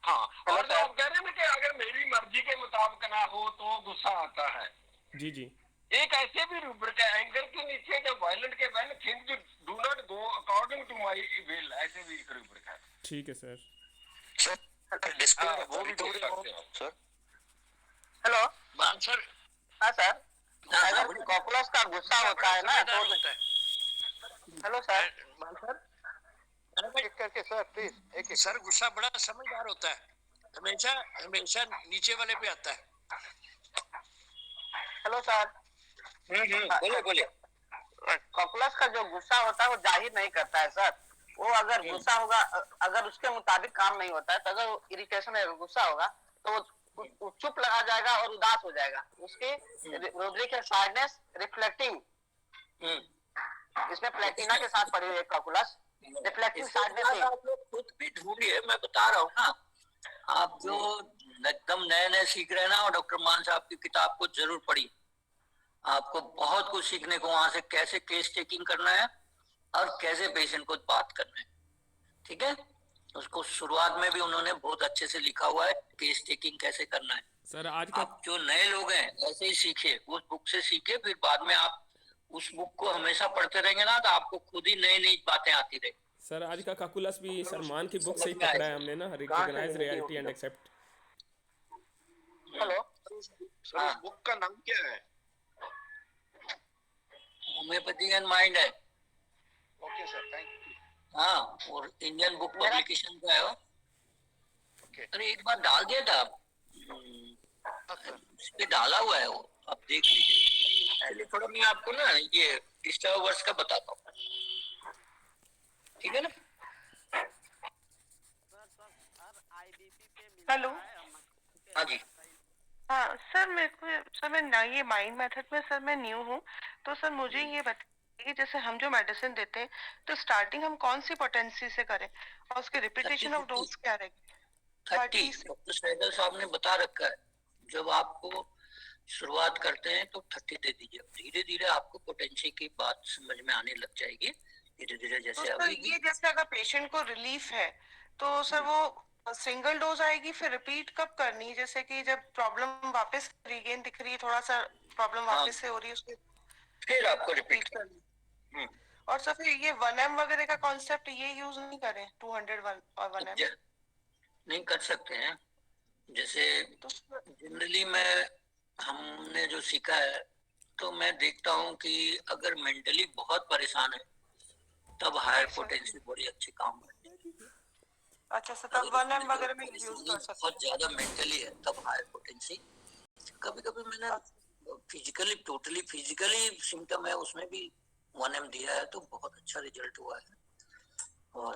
हाँ, और जो आप कह रहे हैं ना कि अगर मेरी मर्जी के मुताबिक ना हो तो गुस्सा आता है। जी जी, एक ऐसे भी रूब्रिक है एंगर के नीचे, जब वायलेंट के when things do not go according to my will, ऐसे भी एक रूब्रिक है। ठीक है सर। वो भी पूछ सकते हो सर। हेलो मान सर, हाँ सर, अगर कॉकरोच का गुस्सा होता है ना तो हेलो सर, एक करके सर प्लीज एक सर गुस्सा बड़ा समझदार होता है, हमेशा हमेशा नीचे वाले पे आता है। Hello sir. बोले बोले। कॉकरोच का जो गुस्सा होता है वो जाहिर नहीं करता है सर। वो अगर गुस्सा होगा, अगर उसके मुताबिक काम नहीं होता है तो अगर इरिटेशन है, गुस्सा होगा तो वो चुप लगा जाएगा और उदास हो जाएगा। उसके रूब्रिक है सैडनेस रिफ्लेक्टिंग, इसमें प्लेटिना के साथ पड़ी हुई है कैकुलस। रिफ्लेक्टिव इसके साइड में बाद थी। आप लोग खुद भी ढूंढिए, मैं बता रहा हूँ ना, आप जो एकदम नए नए सीख रहे हैं ना, और डॉक्टर मान साहब की किताब को जरूर पढ़िए। आपको बहुत कुछ सीखने को वहां से, कैसे केस टेकिंग करना है और कैसे पेशेंट को बात करना है। ठीक है, उसको शुरुआत में भी उन्होंने बहुत अच्छे से लिखा हुआ है, केस टेकिंग कैसे करना है। सर आज का आप जो नए लोग हैं ऐसे ही सीखिए, उस बुक से सीखिए, फिर बाद में आप उस बुक को हमेशा पढ़ते रहेंगे ना, तो आपको खुद ही नई नई बातें आती रहेंगी। सर आज का कैलकुलस भी सर मान की बुक से ही समझ में पकड़ा है आएगा। हमने ना, recognise reality and accept. Hello sir उस बुक का नाम क्या है? होम्योपैथी एंड माइंड है। Okay sir, thank you. हाँ, और इंडियन बुक मेरा- पब्लिकेशन का है वो। ओके। अरे एक बार डाल दिया था, उस पे डाला हुआ है वो, आप देख लीजिए। पहले थोड़ा मैं आपको ना ये डिस्टर्ब वर्ड्स का बताता हूँ, ठीक है ना। हेलो। हाँ जी। हाँ सर, मेरे को सर, मैं ना ये माइंड मेथड में सर मैं न्यू हूँ, तो सर मुझे ये बताइए, जैसे हम जो मेडिसिन देते हैं तो स्टार्टिंग हम कौन सी पोटेंसी से करें और उसके रिपीटेशन ऑफ डोज क्या रहेगी? 30 डॉक्टर सहगल साहब ने बता रखा है, जब आपको शुरुआत करते हैं तो 30 दे दीजिए। धीरे धीरे आपको पोटेंशियल की बात समझ में आने लग जाएगी, धीरे धीरे। तो जैसे सर अभी ये जैसे अगर पेशेंट को रिलीफ है तो सर वो सिंगल डोज आएगी, फिर रिपीट कब करनी है? जैसे कि जब प्रॉब्लम वापस रिगेन दिख रही है, थोड़ा सा प्रॉब्लम हाँ। वापस से हो रही है, उसके फिर आपको रिपीट रिपीट करनी। हम्म। और सर फिर ये 1M वगैरह का कॉन्सेप्ट ये यूज नहीं करें, 201 और 1M? नहीं कर सकते हैं। जैसे तो सर जनरली मैं, हमने जो सीखा है, तो मैं देखता हूँ कि अगर मेंटली बहुत परेशान है तब हायर अच्छा पोटेंशियल बड़ी अच्छी काम करती है। अच्छा सर, तब 1M वगैरह में यूज कर सकते बहुत ज्यादा मेंटली है तब हायर पोटेंशियल। कभी कभी मैंने हैं। फिजिकली, टोटली फिजिकली सिम्टम है उसमें भी 1M दिया है, तो बहुत अच्छा रिजल्ट हुआ है। और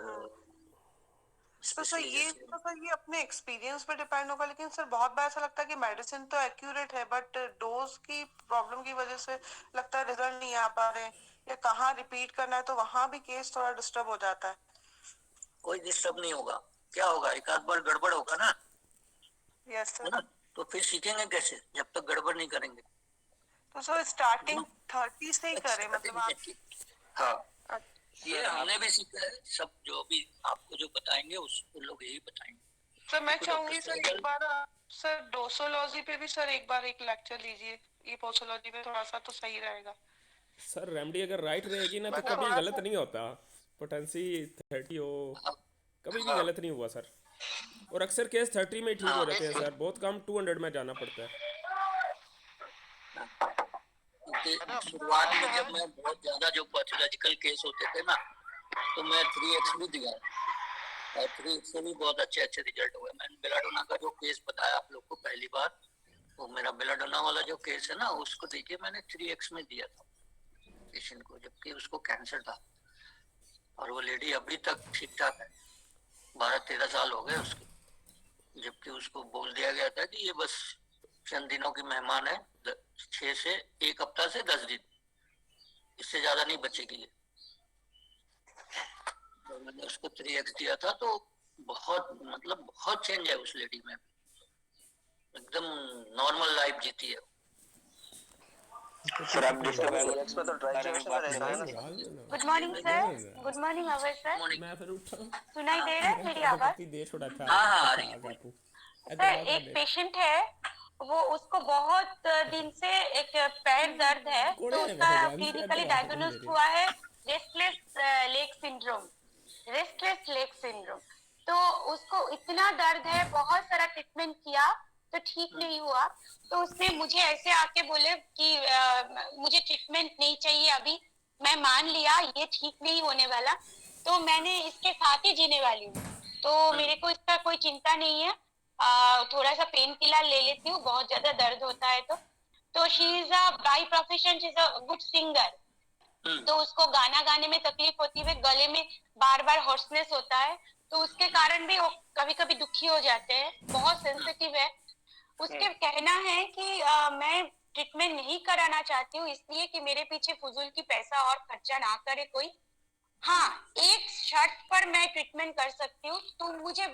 तो सर ये अपने एक्सपीरियंस पे डिपेंड होगा, लेकिन सर बहुत बार ऐसा लगता है कि मेडिसिन तो एक्यूरेट है बट डोज की प्रॉब्लम की वजह से लगता है रिजल्ट नहीं आ पा रहे, या कहाँ रिपीट करना है तो वहां भी केस थोड़ा डिस्टर्ब हो जाता है। कोई डिस्टर्ब नहीं होगा। क्या होगा, एक आध बार गड़बड़ होगा ना, यस है सर। ना, तो फिर सीखेंगे कैसे जब तक गड़बड़ नहीं करेंगे। तो सर स्टार्टिंग 30 से ही करें, मतलब आप? हाँ, अच्छा। ये हमने भी सीखा है। सब जो भी आपको जो बताएंगे उन लोग यही बताएंगे। सर मैं क्योंकि चाहूंगी डॉक्टर सर एक बार सर डोसोलॉजी पे भी सर एक बार एक लेक्चर लीजिए, ये पोसोलॉजी पे थोड़ा सा तो सही रहेगा। सर रेमडी अगर राइट रहेगी ना तो मतलब कभी थोड़ा गलत सा नहीं होता। पोटेंसी 30 हो, कभी भी हाँ, गलत नहीं हुआ सर। और अक्सर केस 30 में ही ठीक हो जाते हैं सर, बहुत कम 200 में जाना पड़ता है। क्योंकि शुरुआत में जब मैं बहुत ज्यादा जो पैथोलॉजिकल केस होते थे ना, तो मैं 3x भी दिया, और 3x से भी बहुत अच्छे अच्छे रिजल्ट हुए। मैंने बेलाडोना का जो केस बताया आप लोग को पहली बार, वो मेरा बेलाडोना वाला जो केस है ना, उसको देखिए मैंने 3x में दिया था पेशेंट को, जबकि उसको कैंसर था, और वो लेडी अभी तक ठीक ठाक है, 12-13 साल हो गए उसके। जबकि उसको बोल दिया गया था कि ये बस चंद दिनों की मेहमान है, 6 से 1 हफ्ता से 10 दिन, इससे ज्यादा नहीं बचेगी ये। तो मैंने उसको 3x दिया था, तो बहुत, मतलब बहुत चेंज है उस लेडी में, एकदम नॉर्मल लाइफ जीती है। सर आप डिस्टर्ब पे तो ड्राई चेयर से रहता है ना sir. Good morning sir. Good morning Abhay sir. मैं फिर उठा, सुनाई दे रहा है मेरी आवाज? दे छोड़ा था। हाँ हाँ, अच्छा, आ गया तू। सर एक पेशेंट है, वो उसको बहुत दिन से एक पैर दर्द है, तो उसका क्लिनिकली डायग्नोज हुआ है restless leg syndrome. Restless leg syndrome, तो उसको इतना दर्द है, बहुत सारा ट्रीटमेंट किया तो ठीक नहीं हुआ। तो उसने मुझे ऐसे आके बोले कि मुझे ट्रीटमेंट नहीं चाहिए अभी, मैं मान लिया ये ठीक नहीं होने वाला, तो मैंने इसके साथ ही जीने वाली हूँ, तो मेरे को इसका कोई चिंता नहीं है। थोड़ा सा पेन किलर ले लेती हूँ, बहुत ज्यादा दर्द होता है तो she is a by profession, she is a good singer, तो उसको गाना गाने में तकलीफ होती है, गले में बार बार हॉर्सनेस होता है, तो उसके कारण भी वो कभी कभी दुखी हो जाते हैं, बहुत सेंसिटिव है। उसके कहना है कि मैं ट्रीटमेंट नहीं कराना चाहती हूँ इसलिए कि मेरे पीछे फजूल की पैसा और खर्चा ना करे कोई, हाँ, एक शर्त पर मैं ट्रीटमेंट कर सकती हूँ, तो मुझे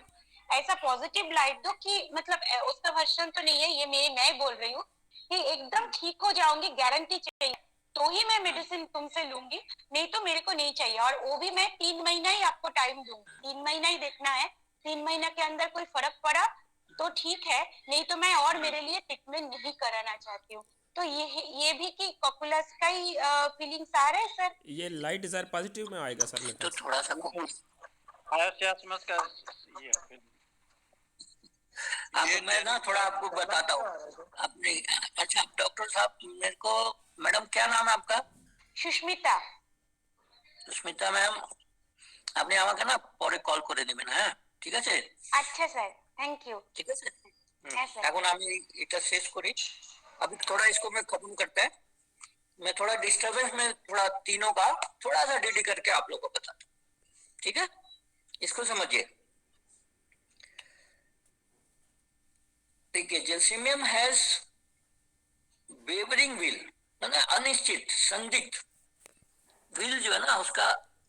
ऐसा पॉजिटिव लाइट दो कि मतलब उसका वर्षन तो नहीं है, ये मैं बोल रही हूँ कि एकदम ठीक हो जाऊंगी, गारंटी चाहिए तो ही मैं मेडिसिन तुमसे लूंगी, नहीं तो मेरे को नहीं चाहिए। और वो भी मैं 3 महीना ही आपको टाइम दूंगी, 3 महीना ही देखना है, 3 महीना के अंदर कोई फर्क पड़ा तो ठीक है, नहीं तो मैं और मेरे लिए ट्रीटमेंट नहीं कराना चाहती हूँ। तो ये भी कि कॉकुलस का ही फीलिंग्स आ रहे हैं सर। ये लाइट ज़र पॉजिटिव में आएगा सर मेरे तो पास। थोड़ा सा हायोसियास्मस का ये अब मैं ना थोड़ा आपको बताता हूँ अपने। अच्छा डॉक्टर साहब, मेरे को, मैडम क्या नाम है आपका? सुष्मिता। সুস্মিতা ম্যাম, আপনি আমাকে না পরে কল করে দিবেন, হ্যাঁ ঠিক আছে? अच्छा सर, थैंक यू। ঠিক আছে, है सर। এখন আমি এটা শেষ করি। अभी थोड़ा इसको मैं खत्म करते हैं। मैं थोड़ा डिस्टरबेंस में थोड़ा तीनों का थोड़ा सा डिडी करके आप लोगों को बताता हूँ, ठीक है? इसको समझिए। देखिए, जेल्सिमियम हैज वेवरिंग विल, माने अनिश्चित, संदिग्ध विल जो है ना उसका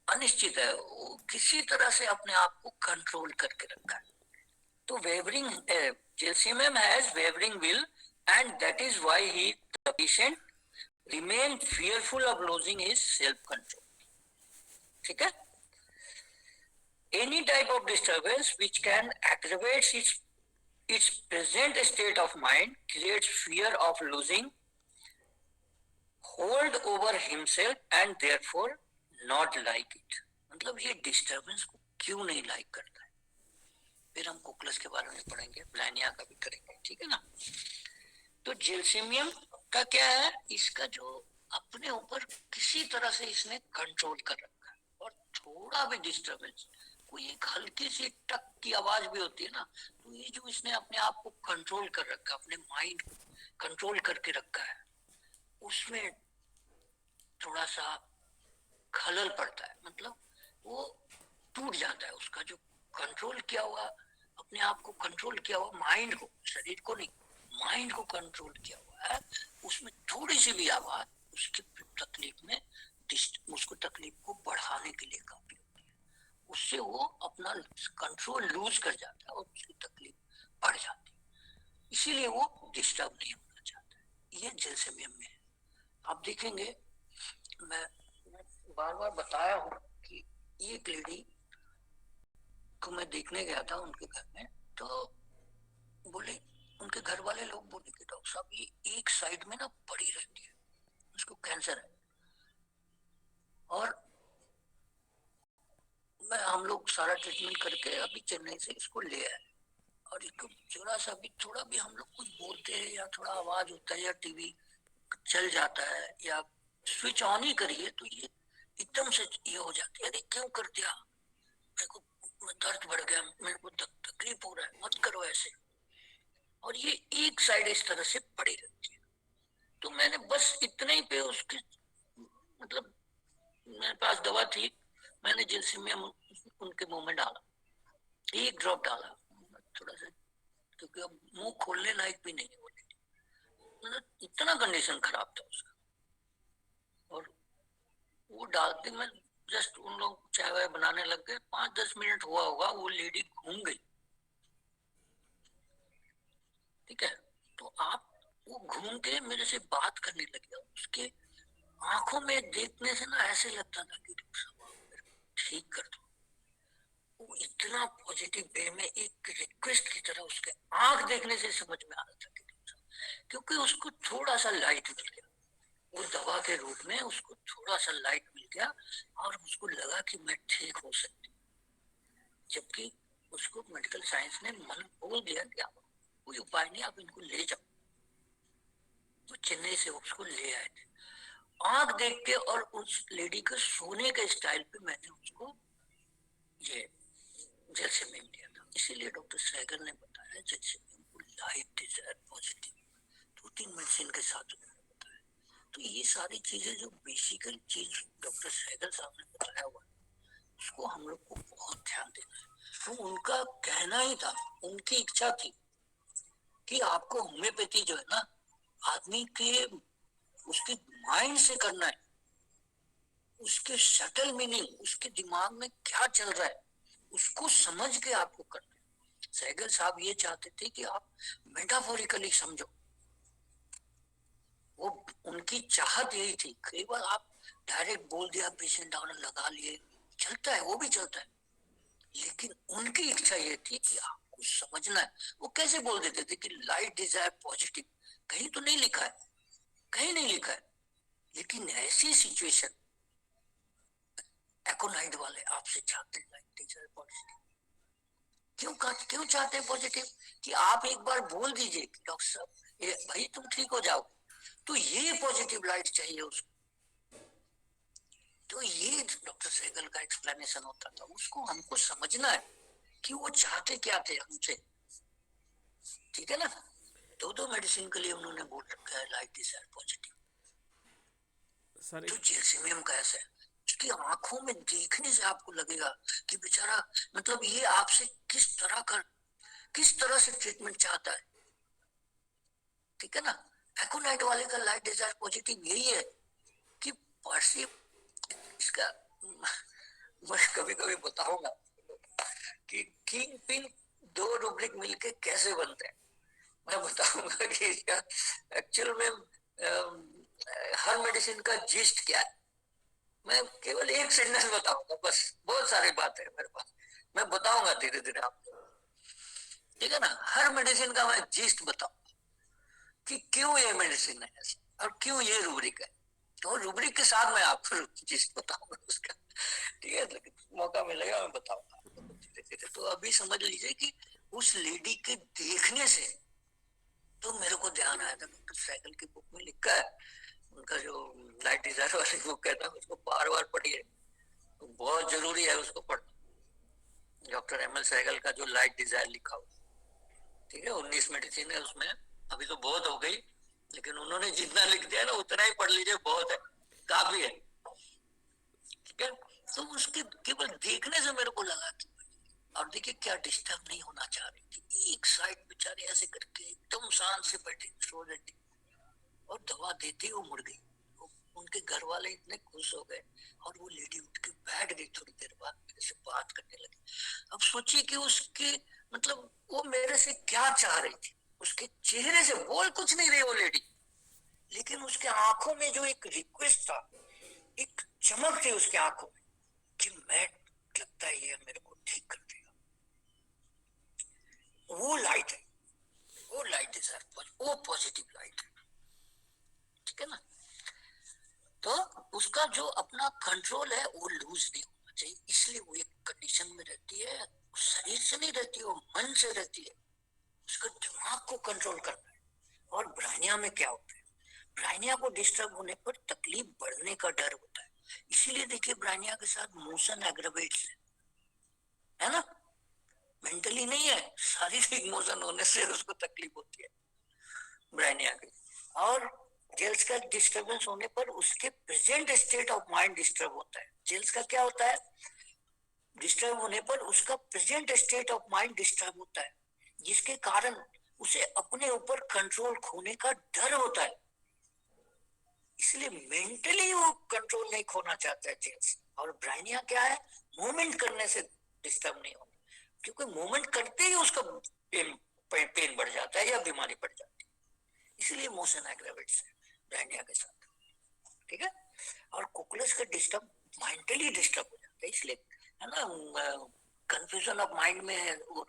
अनिश्चित है, वो किसी तरह से अपने आप को कंट्रोल करके रखा है। तो wavering, gelsemium has wavering will and that is why he the patient remain fearful of losing his self control, ठीक है? Any type of disturbance which can aggravate its present state of mind creates fear of losing hold over himself and therefore not like it। मतलब ये disturbance को क्यों नहीं like करता है? फिर हम कोकलस के बारे में पढ़ेंगे, ब्लैनिया का भी करेंगे, ठीक है ना? तो जेल्सिमियम का क्या है, इसका जो अपने ऊपर किसी तरह से इसने कंट्रोल कर रखा है, और थोड़ा भी डिस्टर्बेंस, कोई एक हल्की सी टक की आवाज भी होती है ना, तो ये जो इसने अपने आप को कंट्रोल कर रखा है, अपने माइंड को कंट्रोल करके रखा है, उसमें थोड़ा सा खलल पड़ता है, मतलब वो टूट जाता है। उसका जो कंट्रोल किया हुआ, अपने आप को कंट्रोल किया हुआ माइंड को, शरीर को नहीं, माइंड को कंट्रोल किया हुआ है, उसमें थोड़ी सी भी आवाज उसकी तकलीफ में, उसको तकलीफ को बढ़ाने के लिए काफी होती है। उससे वो अपना कंट्रोल लूज कर जाता है और उसकी तकलीफ बढ़ जाती है, इसीलिए वो डिस्टर्ब नहीं होना चाहता है। ये जेल्सिमियम में है। आप देखेंगे, मैं बार बार बताया हूँ कि एक लेडी को मैं देखने गया था उनके घर में, तो बोले, उनके घर वाले लोग बोले कि डॉक्टर साहब ये एक साइड में ना पड़ी रहती है, उसको कैंसर है, और हम लोग सारा ट्रीटमेंट करके अभी चेन्नई से इसको ले आए, और इसको जरा सा भी, थोड़ा भी हम लोग कुछ बोलते हैं या थोड़ा आवाज होता है या टीवी चल जाता है या स्विच ऑन ही करिए तो ये एकदम से ये हो जाती है, अरे क्यों कर दिया, मेरे को दर्द बढ़ गया, मेरे को तकलीफ हो रहा है, मत करो ऐसे। और ये एक साइड इस तरह से पड़ी रहती है। तो मैंने बस इतने ही पे उसके, मतलब मेरे पास दवा थी, मैंने जेल्सिमियम उनके मुंह में डाला, एक ड्रॉप डाला, थोड़ा सा, क्योंकि अब मुंह खोलने लायक भी नहीं बोले, मतलब इतना कंडीशन खराब था उसका। और वो डालते में जस्ट उन लोग चाय वाय बनाने लग गए, 5-10 मिनट हुआ होगा, वो लेडी घूम गई, ठीक है? तो आप, वो घूम के मेरे से बात करने लगी, उसके आंखों में देखने से ना ऐसे लगता था कि ठीक कर दो। वो इतना पॉजिटिव वे में एक रिक्वेस्ट की तरह उसके आंख देखने से समझ में आ रहा था कि, क्योंकि उसको थोड़ा सा लाइट मिल गया, वो दवा के रूप में उसको थोड़ा सा लाइट मिल गया, और उसको लगा कि मैं ठीक हो सकती हूँ। जबकि उसको मेडिकल साइंस ने मन बोल दिया कि आप कोई उपाय नहीं, आप इनको ले जाओ। तो चेन्नई से उसको ले आए थे, आंख देख के, और उस लेडी के सोने के स्टाइल पे मैंने उसको ये जेल्सिमियम दिया था। इसीलिए डॉक्टर सहगल ने बताया जेल्सिमियम को लाइट डिजायर पॉजिटिव 2-3 मेडिसिन के साथ उन्होंने बताया। तो ये सारी चीजें जो बेसिकल चीज डॉक्टर सहगल साहब ने बताया हुआ, उसको हम लोग को बहुत ध्यान देना है। तो उनका कहना ही था, उनकी इच्छा थी कि आपको होम्योपैथी जो है ना, आदमी के उसके माइंड से करना है, उसके सटल मीनिंग, उसके दिमाग में क्या चल रहा है, उसको समझ के आपको करना है। सहगल साहब ये चाहते थे कि आप मेटाफोरिकली समझो, वो उनकी चाहत यही थी। कई बार आप डायरेक्ट बोल दिया, पेशेंट डाउन लगा लिए, चलता है, वो भी चलता है, लेकिन उनकी इच्छा ये थी कि आपको समझना है। वो कैसे बोल देते थे कि लाइट डिजायर पॉजिटिव, कहीं तो नहीं लिखा है, कहीं नहीं लिखा है, लेकिन ऐसी सिचुएशन एकोनाइट वाले आपसे चाहते हैं लाइट डिजायर पॉजिटिव। क्यों चाहते हैं पॉजिटिव? कि आप एक बार बोल दीजिए कि डॉक्टर साहब ये भाई तुम ठीक हो जाओ, तो ये पॉजिटिव लाइट चाहिए उसको। तो ये डॉक्टर सहगल का एक्सप्लेनेशन होता था। उसको हमको समझना है कि वो चाहते क्या थे हमसे, ठीक है ना। दो मेडिसिन के लिए उन्होंने बोल रखा है लाइट डिजायर पॉजिटिव। सर तो जेलसिमियम का ऐसा है, उसकी आंखों में देखने से आपको लगेगा कि बेचारा, मतलब ये आपसे किस तरह से ट्रीटमेंट चाहता है, ठीक है ना। एकोनाइट वाले का लाइट डिजायर पॉजिटिव यही है कि परसीव, इसका मैं कभी कभी बताऊंगा कि किंग पिन दो रूब्रिक मिलके कैसे बनते हैं। मैं बताऊंगा कि इसका एक्चुअल में हर मेडिसिन का जिस्ट क्या है। मैं केवल एक सेंटेंस बताऊंगा बस, बहुत सारी बातें है मेरे पास, मैं बताऊंगा धीरे धीरे आपको, ठीक है ना। हर मेडिसिन का मैं जिस्ट बताऊंगा कि क्यों ये मेडिसिन है ऐसा और क्यों ये रूब्रिक है। तो रूब्रिक के साथ मैं आपको जिस्ट बताऊंगा उसका, ठीक है। लेकिन मौका मिलेगा मैं बताऊंगा धीरे धीरे। तो अभी समझ लीजिए कि उस लेडी के देखने से तो मेरे को ध्यान आया था, डॉक्टर सहगल की बुक में लिखा है, उनका जो लाइट डिजायर वाली बुक कहता है उसको बार बार पढ़िए, तो बहुत जरूरी है उसको पढ़ना। डॉक्टर एम एल सहगल का जो लाइट डिजायर लिखा हुआ, ठीक है, 19 मेडिसिन है उसमें, अभी तो बहुत हो गई, लेकिन उन्होंने जितना लिख दिया ना उतना ही पढ़ लीजिए, बहुत है, काफी है, ठीक है। तो उसके केवल देखने से मेरे को लगा कि, और देखिए क्या डिस्टर्ब नहीं होना चाह रही थी, एक साइड बेचारे ऐसे करके एकदम शांत से बैठे सो रहे थे, और दवा देते ही वो मुड़ गई। उनके घर वाले इतने खुश हो गए, और वो लेडी उठ के बैठ गई, थोड़ी देर बाद मेरे से बात करने लगी। अब सोचिए कि उसके मतलब वो मेरे से क्या चाह रही थी, उसके चेहरे से बोल कुछ नहीं रही वो लेडी, लेकिन उसके आंखों में जो एक रिक्वेस्ट था, एक चमक थी उसके आंखों में कि मैं, लगता है ये मेरे को ठीक कर देगा। वो लाइट है, वो लाइट है सर, वो पॉजिटिव लाइट है, ठीक है ना। तो उसका जो अपना कंट्रोल है वो लूज नहीं होना चाहिए, इसलिए वो एक कंडीशन में रहती है, शरीर से नहीं रहती, वो मन से रहती है, उसका दिमाग को कंट्रोल करना है। और ब्राह्मणिया में क्या होता है, ब्राह्मणिया को डिस्टर्ब होने पर तकलीफ बढ़ने का डर होता है, इसीलिए देखिए ब्राह्मणिया के साथ मोशन एग्रवेट्स है ना, मेंटली नहीं है, शारीरिक मोशन होने से उसको तकलीफ होती है ब्राह्मणिया की। और जेल्स का डिस्टर्बेंस होने पर उसके present state of mind disturb होता है। जेल्स का क्या होता है, डिस्टर्ब होने पर उसका present state of mind disturb होता है, जिसके कारण उसे अपने ऊपर कंट्रोल खोने का डर होता है, इसलिए मेंटली वो कंट्रोल नहीं खोना चाहता है जेल्स। और ब्राह्मणिया क्या है, मूवमेंट करने से डिस्टर्ब नहीं होता, क्योंकि मूवमेंट करते ही उसका पेन बढ़ जाता है या बीमारी बढ़ जाती है, इसलिए मोशन एग्रवेट्स है ब्राह्मणिया के साथ, ठीक है। और कोकुलस का डिस्टर्ब मेंटली डिस्टर्ब हो जाता है, इसलिए है ना, कंफ्यूजन ऑफ माइंड में है वो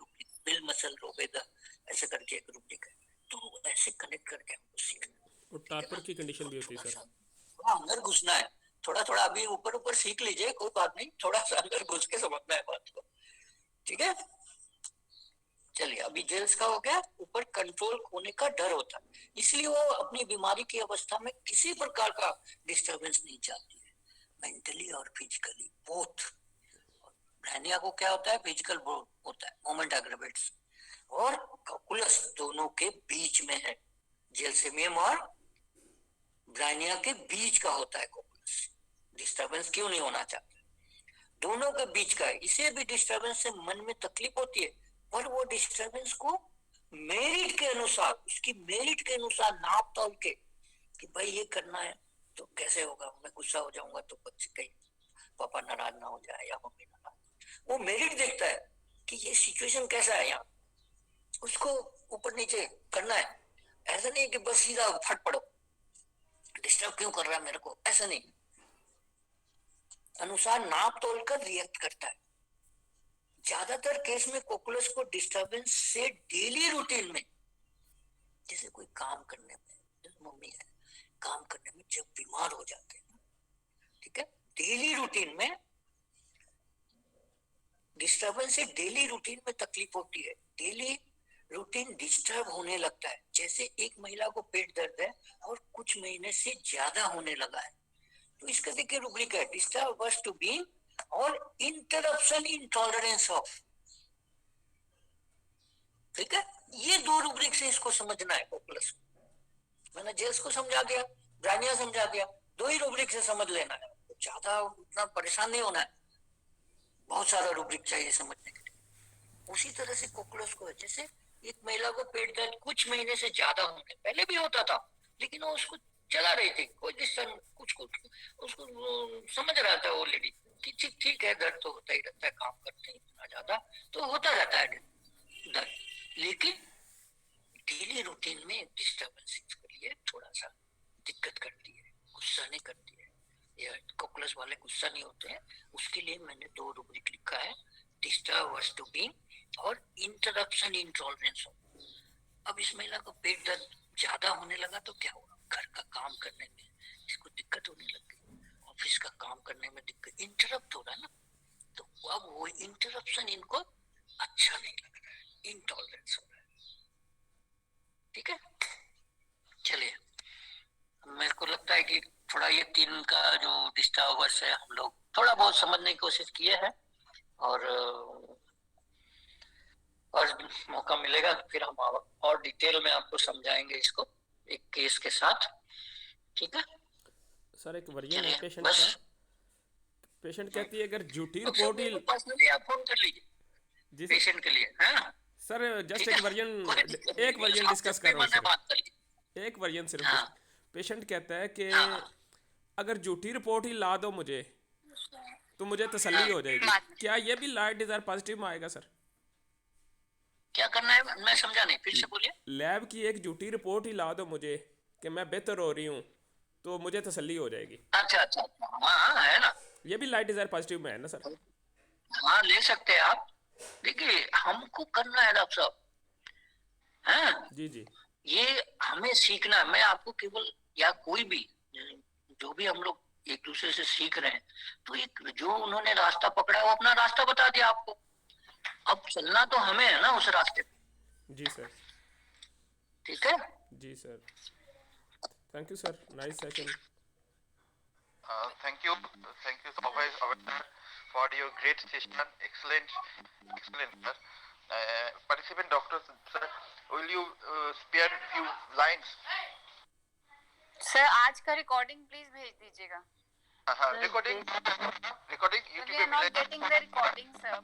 बिल मसल रोबेगा ऐसे करके एक रूब्रिक है, तो ऐसे कनेक्ट करके हमको सीखना। और टार्पर की कंडीशन भी होती है सर, अंदर घुसना है, थोड़ा थोड़ा अभी ऊपर ऊपर सीख लीजिए, कोई बात नहीं, थोड़ा सा अंदर घुस के समझना है बात को, ठीक है। चलिए अभी जेल्स का हो गया, ऊपर कंट्रोल खोने का डर होता है, इसलिए वो अपनी बीमारी की अवस्था में किसी प्रकार का डिस्टरबेंस नहीं चाहती है, मेंटली और फिजिकली बोथ। ब्राह्मणिया को क्या होता है, फिजिकल होता है, मोमेंट एग्रवेट्स, और ककुलस दोनों के बीच में है, जेलसिमियम और ब्राह्मणिया के बीच का होता है ककुलस। डिस्टरबेंस क्यों नहीं होना चाहता, दोनों के बीच का है, इसे भी डिस्टरबेंस से मन में तकलीफ होती है, पर वो डिस्टरबेंस को मेरिट के अनुसार, उसकी मेरिट के अनुसार नाप तोल के कि भाई ये करना है तो कैसे होगा, मैं गुस्सा हो जाऊंगा तो बच्चे कहीं पापा नाराज ना हो जाए या मम्मी नाराज। वो मेरिट देखता है कि ये सिचुएशन कैसा है यहाँ, उसको ऊपर नीचे करना है। ऐसा नहीं कि बस सीधा फट पड़ो, डिस्टर्ब क्यों कर रहा है मेरे को, ऐसा नहीं। अनुसार नाप तोल कर रिएक्ट करता है। ज्यादातर केस में कोकुलस को डिस्टरबेंस से डेली रूटीन में, जैसे कोई काम करने में, जैसे मम्मी है काम करने में जब बीमार हो जाते हैं, ठीक है, डेली रूटीन में डिस्टरबेंस से डेली रूटीन में तकलीफ होती है। डेली रूटीन डिस्टर्ब होने लगता है, जैसे एक महिला को पेट दर्द है और कुछ महीने से ज्यादा होने लगा है, तो इसका देखिए रूब्रिक है, डिस्टर्बेंस टू बी और इंटरप्शन इन टॉलरेंस ऑफ। ठीक है, ये दो रूब्रिक से इसको समझना है कोकुलस। मैंने जेल्स को समझा दिया, ब्रानिया समझा दिया, दो ही रूब्रिक से समझ लेना है, ज्यादा उतना परेशान नहीं होना है, बहुत सारा रूब्रिक चाहिए समझने के लिए। उसी तरह से कोकुलस को है, जैसे एक महिला को पेट दर्द कुछ महीने से ज्यादा होने, पहले भी होता था लेकिन वो उसको चला रही थी, कोई कुछ उसको समझ रहा था वो लेडी कि ठीक है, दर्द तो होता ही रहता है, काम करते हैं इतना ज्यादा तो होता रहता है दर्द, लेकिन डेली रूटीन में डिस्टर्बेंस के लिए थोड़ा सा दिक्कत करती है, गुस्सा नहीं करती है, या कोकुलस वाले गुस्सा नहीं होते हैं। उसके लिए मैंने दो रूब्रिक लिखा है, डिस्टर्बेंस टू बी और इंटरप्शन इन टॉलरेंस। अब इस महिला को पेट दर्द ज्यादा होने लगा तो क्या हुआ, घर का काम करने में इसको दिक्कत होने लग गई, ऑफिस का काम करने में दिक्कत, इंटरप्ट हो रहा है ना, तो अब वो इंटरप्शन इनको अच्छा नहीं लग रहा है, इंटॉलरेंस हो रहा है। ठीक है, चलिए, मेरे को लगता है कि थोड़ा ये तीन का जो डिस्टर्बेंस है हम लोग थोड़ा बहुत समझने की कोशिश किए हैं, और मौका मिलेगा तो फिर हम और डिटेल में आपको समझाएंगे इसको एक केस के साथ। ठीक है सर, एक वरियन है पेशेंट का, पेशेंट कहती है अगर झूठी तो रिपोर्ट ही, पर्सनली आप फोन कर लीजिए जी पेशेंट के लिए, है ना? सर, जस्ट ठीक एक है? वरियन, कोई दिक्कत नहीं, एक वरियन आप डिस्कस जब कर भी रहा हूँ मन है सर, बात कर लीजिए। एक वरियन सिर्फ। हाँ। पेशेंट कहता है कि हाँ। अगर झूठी रिपोर्ट ही ला दो मुझे तो मुझे तसल्ली हो जाएगी, क्या ये भी लाइट डिजायर पॉजिटिव में आएगा सर? क्या करना है मैं समझा नहीं, फिर से बोलिए। लैब की एक झूठी रिपोर्ट ही ला दो मुझे कि मैं बेहतर हो रही हूँ तो मुझे तसल्ली हो जाएगी, अच्छा अच्छा, हाँ है ना, ये भी लाइट डिजायर पॉजिटिव में है ना सर? हाँ ले सकते हैं आप। देखिए हमको करना है डॉक्टर साहब, हाँ जी जी, ये हमें सीखना है। मैं आपको केवल, या कोई भी जो भी हम लोग एक दूसरे से सीख रहे हैं, तो एक जो उन्होंने रास्ता पकड़ा वो अपना रास्ता बता दिया आपको, अब चलना तो हमें है ना उस रास्ते पे। जी सर, ठीक है, जी sir, thank you sir, nice session. Thank you Abhay, for your great session. Excellent, sir. Participant doctor, sir, will you spare few lines? Sir आज का रिकॉर्डिंग प्लीज भेज दीजिएगा। Recording We YouTube are not getting the recording, sir.